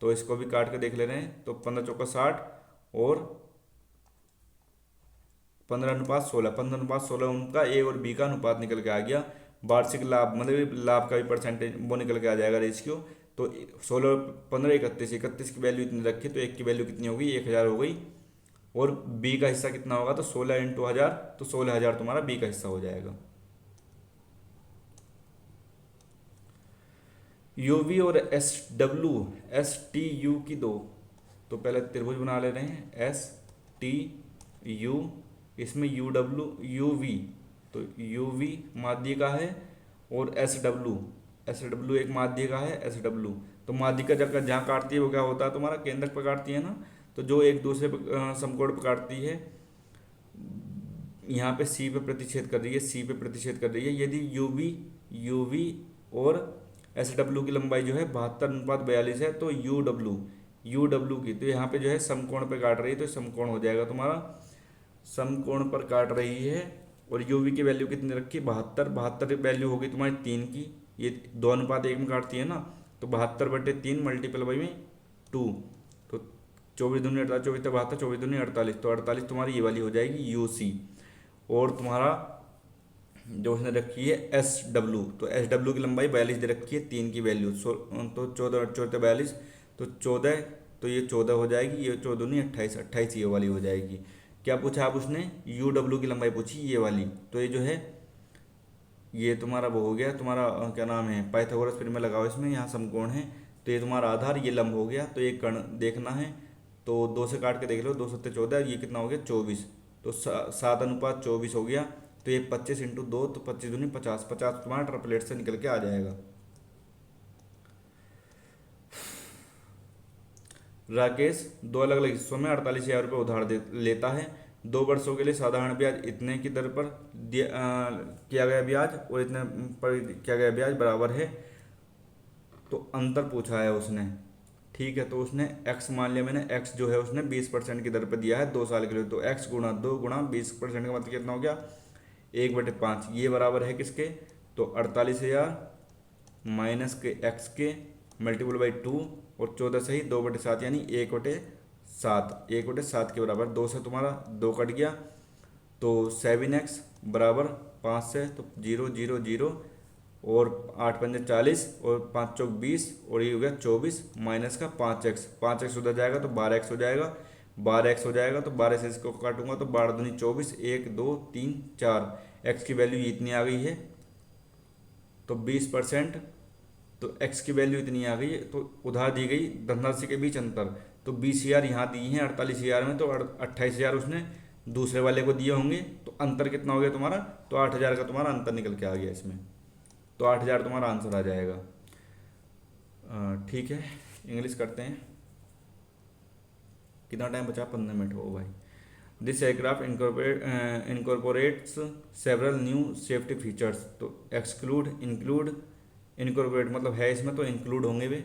तो इसको भी काट के देख ले रहे हैं, तो 15 चौका 60 और 15:16, 15:16 उनका ए और बी का अनुपात निकल के आ गया। वार्षिक लाभ मतलब लाभ का भी परसेंटेज वो निकल के आ जाएगा रेशियो, तो 16 15 31, 31 की वैल्यू इतनी रखी, तो एक की वैल्यू कितनी होगी, 1000 हो गई। और बी का हिस्सा कितना होगा, तो 16 × 1000, तो 16,000 तुम्हारा बी का हिस्सा हो जाएगा। यूवी और S W S T U की दो, तो पहले त्रिभुज बना ले रहे हैं, एस टी यू, इसमें यू डब्ल्यू यू वी, तो यू वी माध्य का है, और एस डब्ल्यू एक माध्य का है, एस डब्ल्यू। तो माध्य का जगह जहाँ काटती है वो क्या होता है तुम्हारा, केंद्रक पर काटती है ना, तो जो एक दूसरे समकोण पर काटती है, यहाँ पे सी पे प्रतिच्छेद कर रही है, सी पे प्रतिच्छेद कर रही है। यदि यू वी और एस डब्ल्यू की लंबाई जो है 72:42 है, तो यू डब्ल्यू की, तो यहाँ पे जो है समकोण पे काट रही है, तो समकोण हो जाएगा तुम्हारा, समकोण पर काट रही है। और यू वी की वैल्यू कितनी रखी, 72 वैल्यू होगी तुम्हारी 3 की, ये 2:1 में काटती है ना, तो 72/3 मल्टीपल बाई में 2, तो 24 दूनी 48, 24 72, 24 दूनी 48, तो 48 तुम्हारी ये वाली हो जाएगी यू सी। और तुम्हारा जो उसने रखी है एस डब्ल्यू, तो एस डब्ल्यू की लंबाई 42 दे रखी है, 3 की वैल्यू, तो 14 14 42, तो 14, तो ये 14 हो जाएगी, ये 14 दूनी 28, 28 ये वाली हो जाएगी। क्या पूछा आप उसने, यू डब्ल्यू की लंबाई पूछी ये वाली, तो ये जो है ये तुम्हारा वो हो गया तुम्हारा क्या नाम है, पाइथागोरस फिर में लगाओ इसमें, यहाँ समकोण है, तो ये तुम्हारा आधार, ये लंब हो गया, तो ये कर्ण देखना है, तो 2 से काट के देख लो, 2 7 14, ये कितना हो गया 24, तो 7:24 हो गया, तो ये 25 × 2, तो 25 दूनी 50, 50 तुम्हारा ट्रिपलेट से निकल के आ जाएगा। राकेश 2 अलग अलग हिस्सों में 48,000 रुपये उधार लेता है। 2 वर्षों के लिए साधारण ब्याज इतने की दर पर किया गया ब्याज और इतने पर किया गया ब्याज बराबर है, तो अंतर पूछा है उसने, ठीक है। तो उसने x मान लिया मैंने, x जो है उसने 20% की दर पर दिया है 2 साल के लिए, तो x × 2 × 20% का मतलब कितना हो गया, 1/5, ये बराबर है किसके, तो 48,000 माइनस के एक्स के मल्टीपल बाई 2 और 14 से ही 2/7 यानी 1/7, 1/7 के बराबर। 2 से तुम्हारा 2 कट गया तो 7x बराबर 5 से, तो 0 0 0 और 8 पंजे 40 और 5 चौक 20 और ये हो गया 24 माइनस का 5x, 5x उधर जाएगा तो 12x हो जाएगा, 12x हो जाएगा तो 12 से इसको काटूंगा तो 12 दूनी 24, 1 2 3 4, x की वैल्यू इतनी आ गई है तो 20%, तो x की वैल्यू इतनी आ गई है तो उधार दी गई धनराशि के बीच अंतर, तो 20,000 यहाँ दी हैं 48,000 में, तो 28,000 उसने दूसरे वाले को दिए होंगे, तो अंतर कितना हो गया तुम्हारा, तो 8,000 का तुम्हारा अंतर निकल के आ गया इसमें, तो 8,000 तुम्हारा आंसर आ जाएगा। ठीक है, इंग्लिश करते हैं। कितना टाइम बचा, 15 मिनट हो भाई। This aircraft incorporates several new safety features, तो एक्सक्लूड, इंक्लूड, इनकॉर्पोरेट मतलब है इसमें तो इंक्लूड होंगे वे।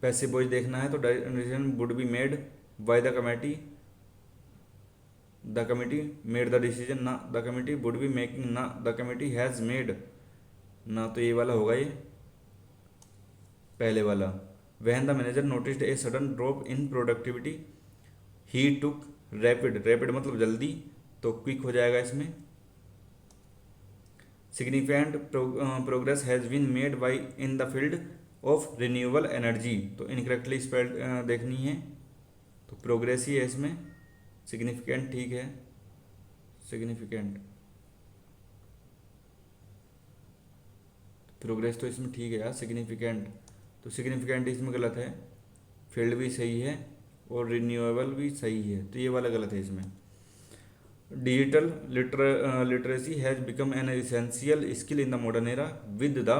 पैसिव वॉइस देखना है तो decision would be made by the committee, the committee made the decision, ना the committee would be making, ना द कमिटी हैज मेड, ना तो ये वाला होगा ये पहले वाला। When the manager noticed a sudden drop in productivity he took rapid, rapid मतलब जल्दी तो क्विक हो जाएगा इसमें। Significant progress has been made by in the field of renewable energy, तो इनकरेक्टली स्पेल्ड देखनी है, तो प्रोग्रेस ही है इसमें, सिग्निफिकेंट ठीक है, सिग्निफिकेंट, प्रोग्रेस तो इसमें ठीक है यार, सिग्निफिकेंट, तो सिग्निफिकेंट इसमें गलत है, फील्ड भी सही है और रिन्यूएबल भी सही है, तो ये वाला गलत है इसमें। Digital literacy has become an essential skill in the modern era with the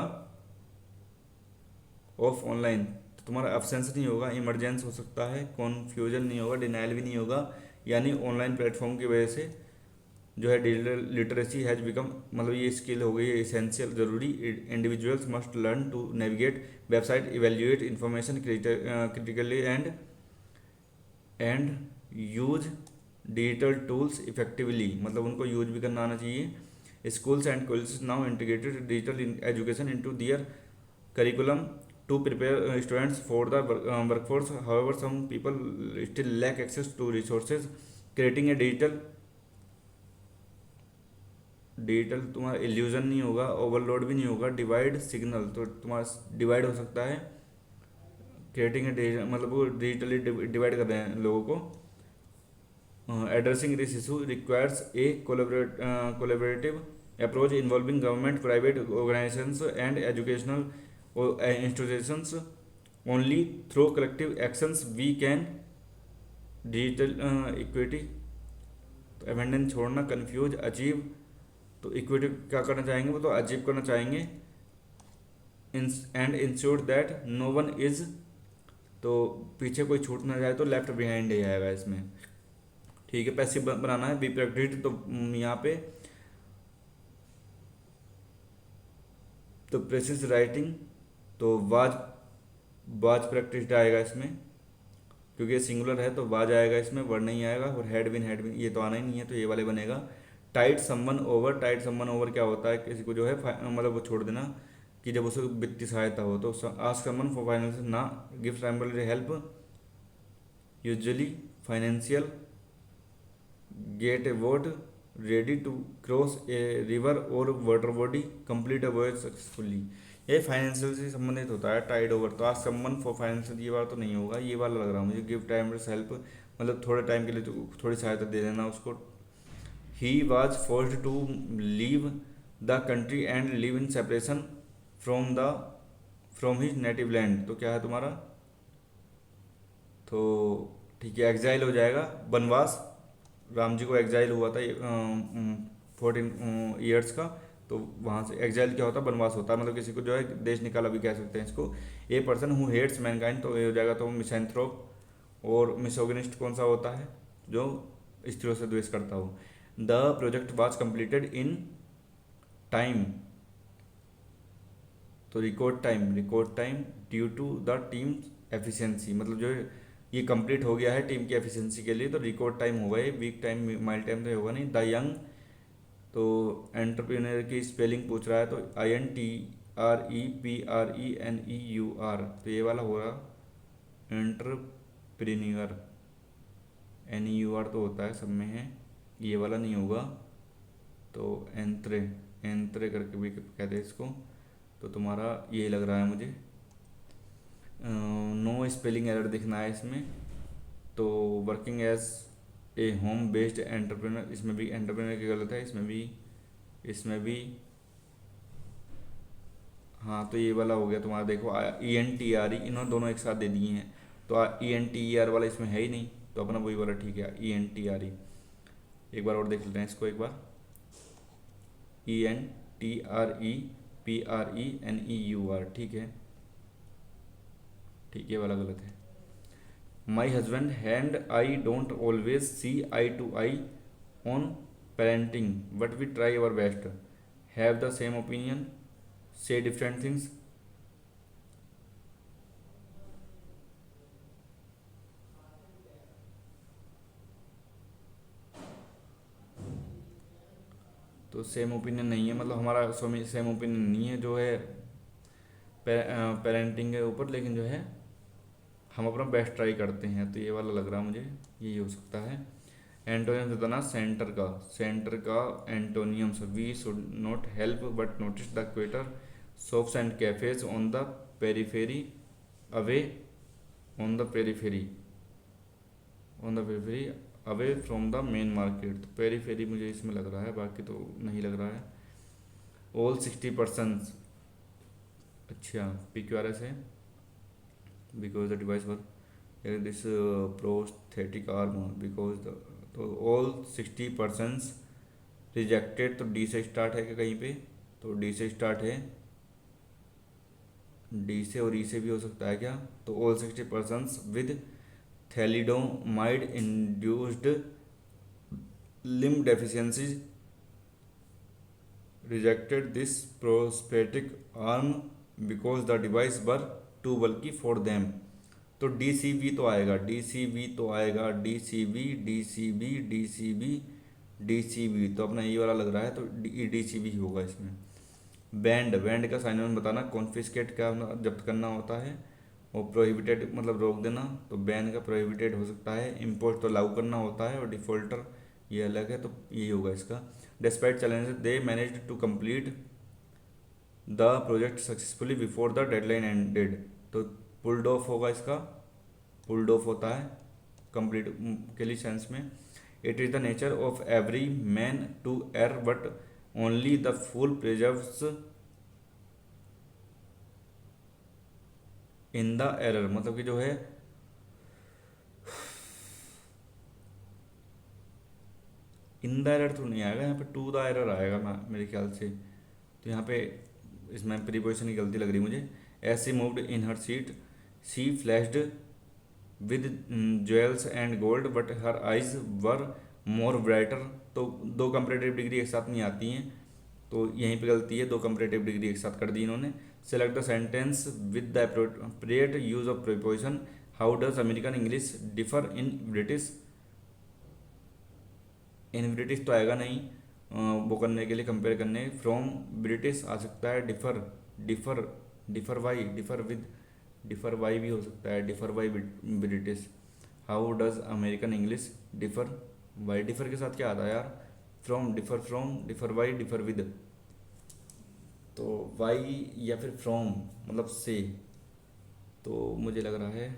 of online, तो तुम्हारा एब्सेंस नहीं होगा, इमरजेंस हो सकता है, कॉन्फ्यूजन नहीं होगा, डिनाइल भी नहीं होगा, यानी ऑनलाइन प्लेटफॉर्म की वजह से जो है डिजिटल लिटरेसी हैज बिकम मतलब ये स्किल हो गई है एसेंशियल, ज़रूरी। Individuals must learn to navigate website, evaluate information critically and use digital tools effectively, मतलब उनको यूज भी करना आना चाहिए। Schools and colleges now integrated digital education into their curriculum to prepare students for the workforce. However, some people still lack access to resources. Creating a digital तुम्हारा इल्यूजन नहीं होगा, ओवरलोड भी नहीं होगा, डिवाइड सिग्नल, तो तुम्हारा डिवाइड हो सकता है। क्रिएटिंग ए मतलब वो डिजिटली डिवाइड कर रहे हैं लोगों को। Addressing this issue requires a collaborative approach involving government, private organisations and educational institutions. Only through collective actions we can digital equity, तो अबेंडन छोड़ना, कन्फ्यूज, अचीव, तो इक्विटी क्या करना चाहेंगे वो तो अचीव करना चाहेंगे। And ensure that no one is, तो पीछे कोई छूट ना जाए, तो लेफ्ट बिहाइंड ही आएगा इसमें। ठीक है, पैसिव बनाना है, बी प्रैक्टिस, तो यहाँ पे तो प्रेसिस राइटिंग, तो वाज प्रैक्टिस आएगा इसमें, क्योंकि ये सिंगुलर है तो वाज आएगा इसमें, वर्ड नहीं आएगा। और हैड बिन ये तो आना ही नहीं है, तो ये वाले बनेगा। Tight someone over, tight someone over क्या होता है, किसी को जो है मतलब वो छोड़ देना कि जब उसे वित्तीय सहायता हो, तो आस्क समवन फॉर फाइनेंशियल, ना give temporary help, usually financial, get a boat, ready to cross a river और water body, complete a voyage successfully, ये फाइनेंशियल से संबंधित होता है। टाइड ओवर, तो आज समवन फॉर फाइनेंशियल ये बार तो नहीं होगा, ये वाला लग रहा है मुझे। गिव टाइम हेल्प मतलब थोड़े टाइम के लिए तो थोड़ी सहायता दे देना उसको। He was forced to leave the country and live in separation from his native land, तो क्या है तुम्हारा, तो ठीक है एग्जाइल हो जाएगा, वनवास। राम जी को एग्जाइल हुआ था 14 ईयर्स का, तो वहाँ से एग्जाइल क्या होता है, वनवास होता है, मतलब किसी को जो है देश निकाला भी कह सकते हैं इसको। A person who hates mankind, तो ये हो जाएगा तो मिसैंथ्रोप। और मिसोगिनिस्ट कौन सा होता है, जो स्त्रियों से द्वेष करता हो। The project was completed in time, तो record time due to the team efficiency, मतलब जो ये कंप्लीट हो गया है टीम की एफिशिएंसी के लिए, तो रिकॉर्ड टाइम होगा ये, वीक टाइम माइल टाइम तो होगा नहीं। द यंग तो एंटरप्रेन्योर की स्पेलिंग पूछ रहा है, तो INTREPRENEUR, तो ये वाला होगा एंटरप्रेन्योर। NEUR तो होता है, सब में है, ये वाला नहीं होगा। तो एंत्रे, एंत्रे करके भी कहते हैं इसको। तो तुम्हारा ये लग रहा है मुझे, नो स्पेलिंग एरर दिखना है इसमें। तो working as a home based entrepreneur, इसमें भी एंटरप्रेन्योर की गलत है, इसमें भी हाँ। तो ये वाला हो गया तुम्हारा, देखो ENTRE, इन्होंने दोनों एक साथ दे दिए हैं। तो ENTER वाला इसमें है ही नहीं, तो अपना वही वाला ठीक है, ENTRE। एक बार और देख लेते हैं इसको एक बार, ENTREPRENEUR, ठीक है। ठीक है, वाला गलत है। My husband and I don't always see eye to eye on parenting, but we try our best, have the same opinion, say different things. तो सेम ओपिनियन नहीं है, मतलब हमारा सेम ओपिनियन नहीं है जो है पेरेंटिंग के ऊपर, लेकिन जो है हम अपना बेस्ट ट्राई करते हैं। तो ये वाला लग रहा है मुझे, यही हो सकता है। एंटोनियम बताना सेंटर का antonyms, we should not help but notice the quarter, shops and cafes on the periphery, away on the periphery, away from the main market. तो पेरीफेरी मुझे इसमें लग रहा है, बाकी तो नहीं लग रहा है। ऑल 60%, अच्छा PQRS है, because the device were this prosthetic arm, because the, तो ऑल 60% रिजेक्टेड, तो डी से स्टार्ट है क्या कहीं पे? तो डी से स्टार्ट है, डी से और ई से भी हो सकता है क्या? तो all 60% with thalidomide induced limb deficiencies rejected this prosthetic arm because the device were too bulky for them. तो DCB तो आएगा, DCB तो आएगा, DCB DCB DCB DCB, तो अपना ये वाला लग रहा है, तो DCB होगा इसमें। बैंड का साइनोनिम बताना, कॉन्फिस्केट का जब्त करना होता है, और प्रोहिबिटेड मतलब रोक देना। तो बैन का प्रोहिबिटेड हो सकता है, इम्पोर्ट तो लागू करना होता है, और डिफॉल्टर ये अलग है, तो यही होगा इसका। Despite challenges they managed to complete the project successfully before the deadline ended. तो पुल्ड ऑफ होगा इसका, पुल्ड ऑफ होता है कंप्लीट के लिए सेंस में। It is the nature of every man to err but only the fool preserves in the error, मतलब कि जो है इन द एरर तो नहीं आएगा यहाँ पे, टू द एरर आएगा मेरे ख्याल से। तो यहाँ पे इसमें प्रीपोजिशन की गलती लग रही मुझे। As she moved in her seat, she flashed with jewels and gold but her eyes were more brighter. तो दो कंपरेटिव डिग्री एक साथ नहीं आती हैं, तो यहीं पे गलती है, दो कंपरेटिव डिग्री एक साथ कर दी इन्होंने। Select the sentence with the appropriate use of preposition, how does American English differ in British. In British तो आएगा नहीं, वो करने के लिए कंपेयर करने, फ्रॉम ब्रिटिश आ सकता है, differ differ differ by, differ by भी हो सकता है, differ by British. How does American English differ by, differ के साथ क्या आता है यार? From, differ by, differ with. तो वाई या फिर फ्रॉम मतलब से, तो मुझे लग रहा है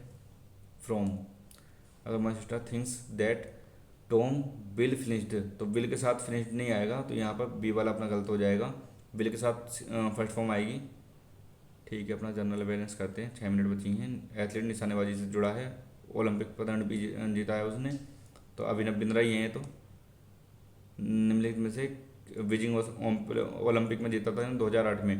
फ्रॉम। अगर my sister thinks that Tom bill finished, तो बिल के साथ फिनिश्ड नहीं आएगा, तो यहाँ पर बी वाला अपना गलत हो जाएगा, बिल के साथ फर्स्ट फॉर्म आएगी। ठीक है, अपना जनरल अवेयरनेस करते हैं, 6 मिनट बची हैं। एथलीट निशानेबाजी से जुड़ा है, ओलंपिक पदक भी जीता है उसने। तो अभिनव बिंद्रा ये हैं, तो निम्नलिखित में से बीजिंग ओलंपिक में जीता था 2008 में।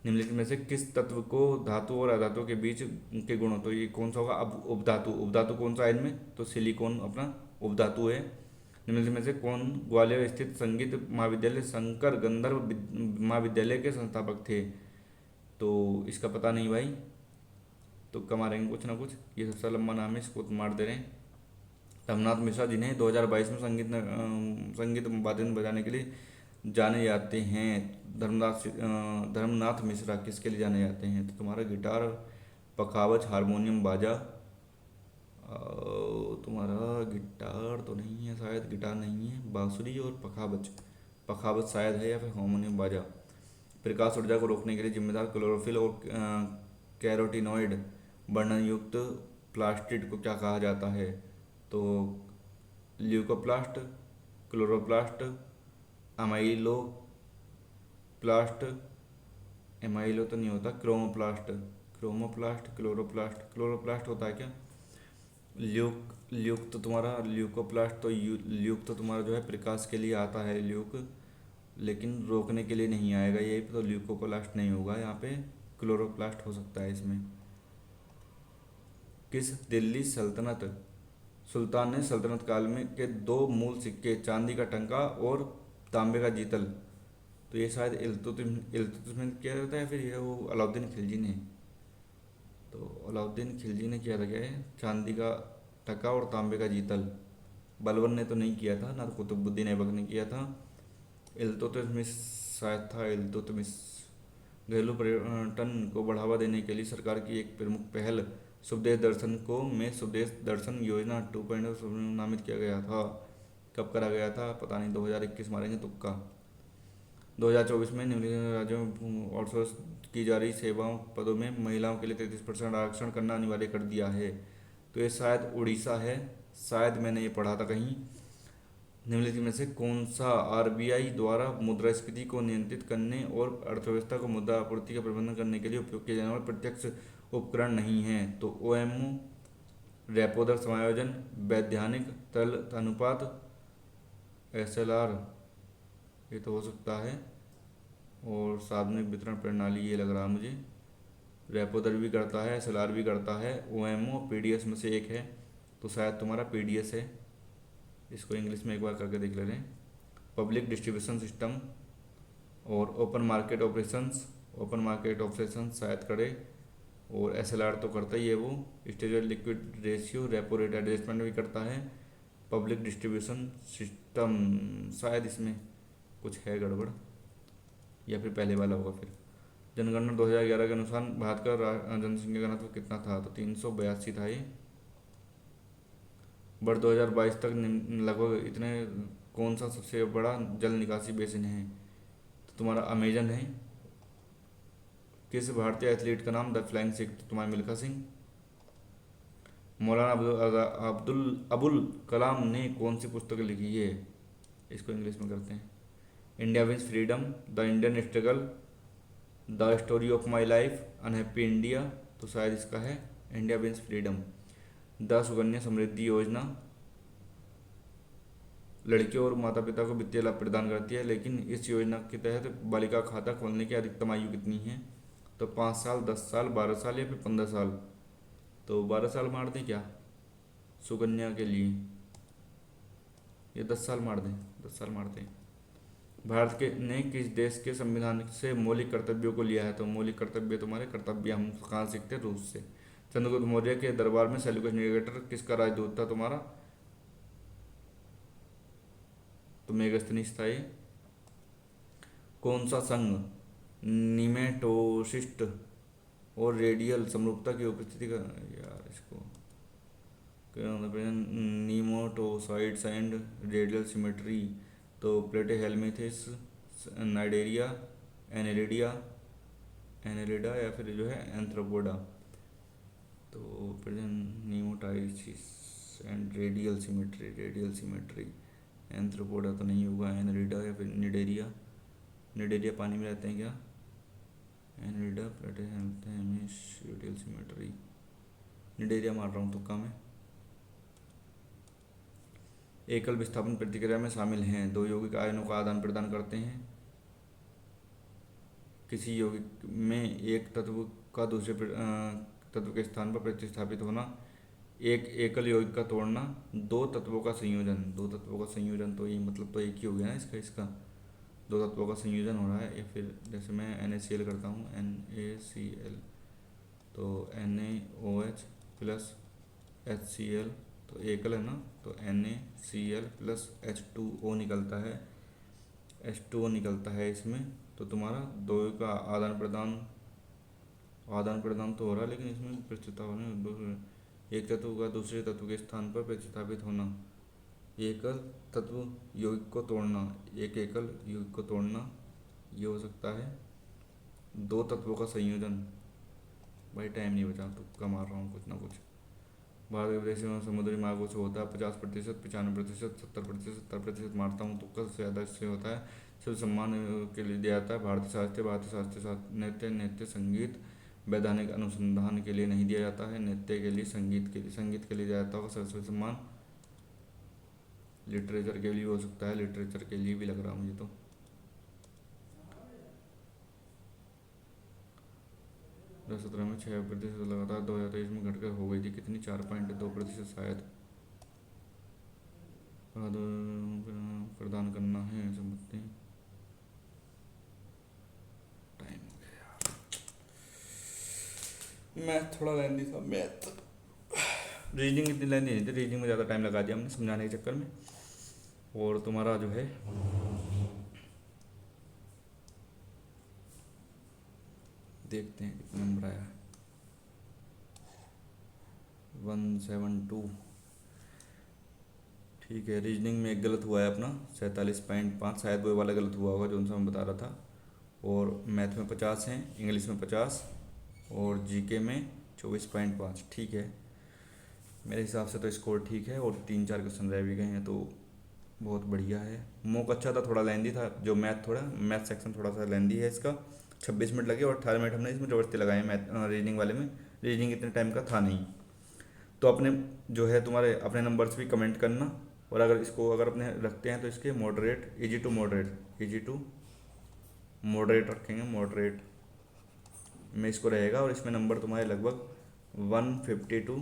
निम्नलिखित में से किस तत्व को धातु और अधातु के बीच के गुण, तो ये कौन सा होगा? अब उपधातु, उपधातु कौन सा है इनमें? तो सिलिकॉन अपना उपधातु है। निम्नलिखित में से कौन ग्वालियर स्थित संगीत महाविद्यालय शंकर गंधर्व महाविद्यालय के संस्थापक थे? तो इसका पता नहीं भाई, तुक्का मारेंगे कुछ ना कुछ। ये सबसे लंबा नाम है, इसको मार दे रहे हैं। रमनाथ मिश्रा, जिन्हें 2022 में संगीत वाद्य बजाने के लिए जाने जाते हैं? धर्मनाथ मिश्रा किसके लिए जाने जाते हैं? तो तुम्हारा गिटार, पखावज, हारमोनियम, बाजा। तुम्हारा गिटार तो नहीं है शायद, गिटार नहीं है, बांसुरी और पखावज। पखावज शायद है, या फिर हारमोनियम, बाजा। प्रकाश ऊर्जा को रोकने के लिए जिम्मेदार क्लोरोफिल और कैरोटीनॉइड वर्णन युक्त प्लास्टिड को क्या कहा जाता है? तो ल्यूकोप्लास्ट, क्लोरोप्लास्ट, अमाइलो प्लास्ट, एमाइलो तो नहीं होता, क्रोमोप्लास्ट। क्रोमोप्लास्ट, क्लोरोप्लास्ट, क्लोरोप्लास्ट होता है क्या? ल्यूक तो तुम्हारा ल्यूकोप्लास्ट तो ल्यूक तो तुम्हारा जो है प्रकाश के लिए आता है ल्यूक, लेकिन रोकने के लिए नहीं आएगा ये, तो ल्यूकोप्लास्ट नहीं होगा यहाँ पे, क्लोरोप्लास्ट हो सकता है इसमें। किस दिल्ली सल्तनत सुल्तान ने सल्तनत काल में के दो मूल सिक्के, चांदी का टंका और तांबे का जीतल? तो ये शायद इल्तुतमिश किया जाता है, फिर ये वो अलाउद्दीन खिलजी ने। तो अलाउद्दीन खिलजी ने किया था क्या है, चांदी का टका और तांबे का जीतल। बलबन ने तो नहीं किया था, ना तो कुतुबुद्दीन ऐबक ने किया था। इल्तुतमिश शायद था, इल्तुतमिश। घरेलू पर्यटन को बढ़ावा देने के लिए सरकार की एक प्रमुख पहल स्वदेश दर्शन को में स्वदेश दर्शन योजना 2.0 नामित किया गया था। कब करा गया था पता नहीं, 2021 मारेंगे तुक्का। 2024 में निम्नलिखित राज्यों में आउटसोर्स की जा रही सेवाओं पदों में महिलाओं के लिए 33% आरक्षण करना अनिवार्य कर दिया है। तो ये शायद उड़ीसा है, शायद मैंने ये पढ़ा था कहीं। निम्नलिखित में से कौन सा आरबीआई द्वारा मुद्रास्फीति को नियंत्रित करने और अर्थव्यवस्था को मुद्रा आपूर्ति का प्रबंधन करने के लिए उपयोग किए जाने वाला प्रत्यक्ष उपकरण नहीं है? तो ओएमओ, रेपो दर समायोजन, वैधानिक तरल अनुपात, एसएलआर, ये तो हो सकता है, और सार्वजनिक वितरण प्रणाली ये लग रहा है मुझे। रेपो दर भी करता है, एसएलआर भी करता है, ओएमओ पीडीएस में से एक है, तो शायद तुम्हारा पीडीएस है। इसको इंग्लिश में एक बार करके देख ले रहे हैं। पब्लिक डिस्ट्रीब्यूशन सिस्टम और open market operations, open market operations शायद करे, और एसएलआर तो करता ही है वो। Stable liquid ratio, repo rate adjustment भी करता है। पब्लिक डिस्ट्रीब्यूशन सिस्टम, शायद इसमें कुछ है गड़बड़, या फिर पहले वाला होगा फिर। जनगणना 2011 के अनुसार भारत का जनसंख्या घनत्व कितना था? तो 382 था ये। वर्ष 2022 तक लगभग इतने कौन सा सबसे बड़ा जल निकासी बेसिन है? तो तुम्हारा अमेजन है। किस भारतीय एथलीट का नाम द फ्लाइंग सिख? तो तुम्हारा मिल्खा सिंह। मौलाना अब्दुल अबुल कलाम ने कौन सी पुस्तक लिखी है? इसको इंग्लिश में करते हैं। India wins freedom, the Indian struggle, the story of my life, unhappy India. तो शायद इसका है India wins freedom. The Sukanya Samriddhi Yojana लड़कियों और माता पिता को वित्तीय लाभ प्रदान करती है, लेकिन इस योजना के तहत बालिका खाता खोलने की अधिकतम आयु कितनी है? तो 5 साल, 10 साल, 12 साल, या फिर 15 साल। तो 12 साल मार दें क्या सुकन्या के लिए, या 10 साल मार दें? 10 साल मार दें। भारत के ने किस देश के संविधान से मौलिक कर्तव्यों को लिया है? तो मौलिक कर्तव्य तुम्हारे कर्तव्य हम कहाँ सीखते हैं? रूस से। चंद्रगुप्त मौर्य के दरबार में सेल्यूकस निकेटर किसका राजदूत था तुम्हारा? तो मेगास्थनीज था ये। कौन सा संघ निमेटोसिस्ट और रेडियल समरूपता की उपस्थिति का, यार इसको नीमोटोसाइड्स एंड रेडियल सिमेट्री? तो प्लेटेहेल्मिंथेस, नाइडेरिया, एनेलिडिया, एनेलिडा, या फिर जो है एंथ्रोपोडा। तो present nematocysts and radial symmetry, radial symmetry. Arthropoda तो नहीं होगा, एनेलिडा या फिर निडेरिया। निडेरिया पानी में रहते हैं क्या? Annelida, platyhelminthes, radial symmetry. Cnidaria मार रहा हूँ तुक्का में। एकल विस्थापन प्रतिक्रिया में शामिल हैं, दो यौगिक आयनों का आदान प्रदान करते हैं। किसी यौगिक में एक तत्व का दूसरे तत्व के स्थान पर प्रतिस्थापित होना, एक एकल यौगिक का तोड़ना, दो तत्वों का संयोजन। दो तत्वों का संयोजन तो ये मतलब तो एक ही हो गया ना इसका इसका दो तत्वों का संयोजन हो रहा है। या फिर जैसे मैं NaCl करता हूँ, NaCl, तो NaOH प्लस HCl, तो एकल है ना, तो NaCl प्लस H2O निकलता है। H2O निकलता है इसमें, तो तुम्हारा दो का आदान प्रदान तो हो रहा है, लेकिन इसमें प्रस्तुता होने एक तत्व का दूसरे तत्व के स्थान पर प्रतिस्थापित होना, एकल तत्व यौगिक को तोड़ना, एक एकल यौगिक को तोड़ना, ये हो सकता है दो तत्वों का संयोजन। भाई टाइम नहीं बचा, तुक्का मार रहा हूँ कुछ ना कुछ। भारत के विदेशी में समुद्री मार्गों से होता है 50%, 95%, 70%, 70% मारता हूँ तुक्का, सबसे ज़्यादा इससे होता है। सिर्फ सम्मान के लिए दिया जाता है। भारतीय शास्त्रीय नृत्य संगीत वैधानिक अनुसंधान के लिए नहीं दिया जाता है। नृत्य के लिए, संगीत के लिए दिया जाता होगा सरस्वती सम्मान। लिटरेचर के लिए हो सकता है, लिटरेचर के लिए भी लग रहा मुझे तो। 2017 में 6% लगातार 2023 में घटकर हो गई थी कितनी, 4.2% शायद। प्रदान करना है संपत्ति। टाइम हो गया। मैथ थोड़ा लेंदी था, मैथ। रीडिंग इतनी लेंदी नहीं थी, रीडिंग में ज़्यादा टाइम लगा दिया हमने समझाने के चक्कर में। और तुम्हारा जो है देखते हैं कितना नंबर आया। 172। ठीक है, रीजनिंग में एक गलत हुआ है अपना 47.5, शायद वो वाला गलत हुआ होगा जो उनसे मैं बता रहा था। और मैथ में 50 हैं, इंग्लिश में 50 और जीके में 24.5। ठीक है, मेरे हिसाब से तो स्कोर ठीक है। और 3-4 क्वेश्चन रह भी गए हैं तो बहुत बढ़िया है। मॉक अच्छा था, थोड़ा लेंदी था जो मैथ सेक्शन थोड़ा सा लेंदी है इसका। 26 मिनट लगे और 18 मिनट हमने इसमें ज़बरदस्ती लगाए मैथ रीजनिंग वाले में। रीजनिंग इतने टाइम का था नहीं। तो अपने जो है तुम्हारे अपने नंबर्स भी कमेंट करना। और अगर इसको अगर अपने रखते हैं तो इसके मॉडरेट, इजी टू मॉडरेट रखेंगे, मॉडरेट में इसको रहेगा। और इसमें नंबर तुम्हारे लगभग 150 टू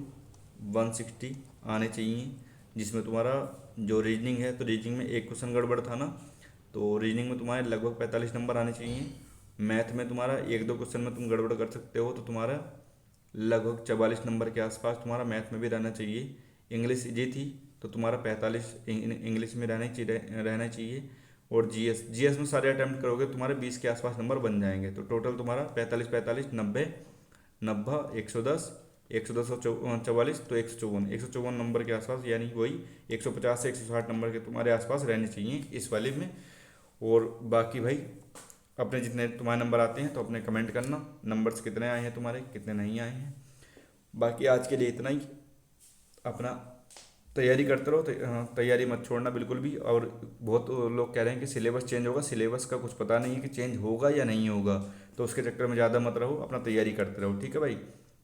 160 आने चाहिए। जिसमें तुम्हारा जो रीजनिंग है, तो रीजनिंग में एक क्वेश्चन गड़बड़ था ना, तो रीजनिंग में तुम्हारे लगभग 45 नंबर आने चाहिए। मैथ में तुम्हारा एक दो क्वेश्चन में तुम गड़बड़ कर सकते हो, तो तुम्हारा लगभग 44 नंबर के आसपास तुम्हारा मैथ में भी रहना चाहिए। इंग्लिश इजी थी तो तुम्हारा 45 इंग्लिश में रहना चाहिए। और जीएस में सारे अटैम्प्ट करोगे तुम्हारे 20 के आसपास नंबर बन जाएंगे। तो टोटल तुम्हारा 45 90 90 110 110 और 44, तो 154 नंबर के आसपास, यानी वही 150 से 160 नंबर के तुम्हारे आसपास रहने चाहिए इस वाले में। और बाकी भाई अपने जितने तुम्हारे नंबर आते हैं तो अपने कमेंट करना, नंबर्स कितने आए हैं तुम्हारे, कितने नहीं आए हैं। बाकी आज के लिए इतना ही। अपना तैयारी करते रहो, तैयारी मत छोड़ना बिल्कुल भी। और बहुत लोग कह रहे हैं कि सिलेबस चेंज होगा, सिलेबस का कुछ पता नहीं है कि चेंज होगा या नहीं होगा, तो उसके चक्कर में ज़्यादा मत रहो, अपना तैयारी करते रहो। ठीक है भाई,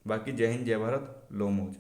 बाकी जय हिंद, जय भारत, लो मौज।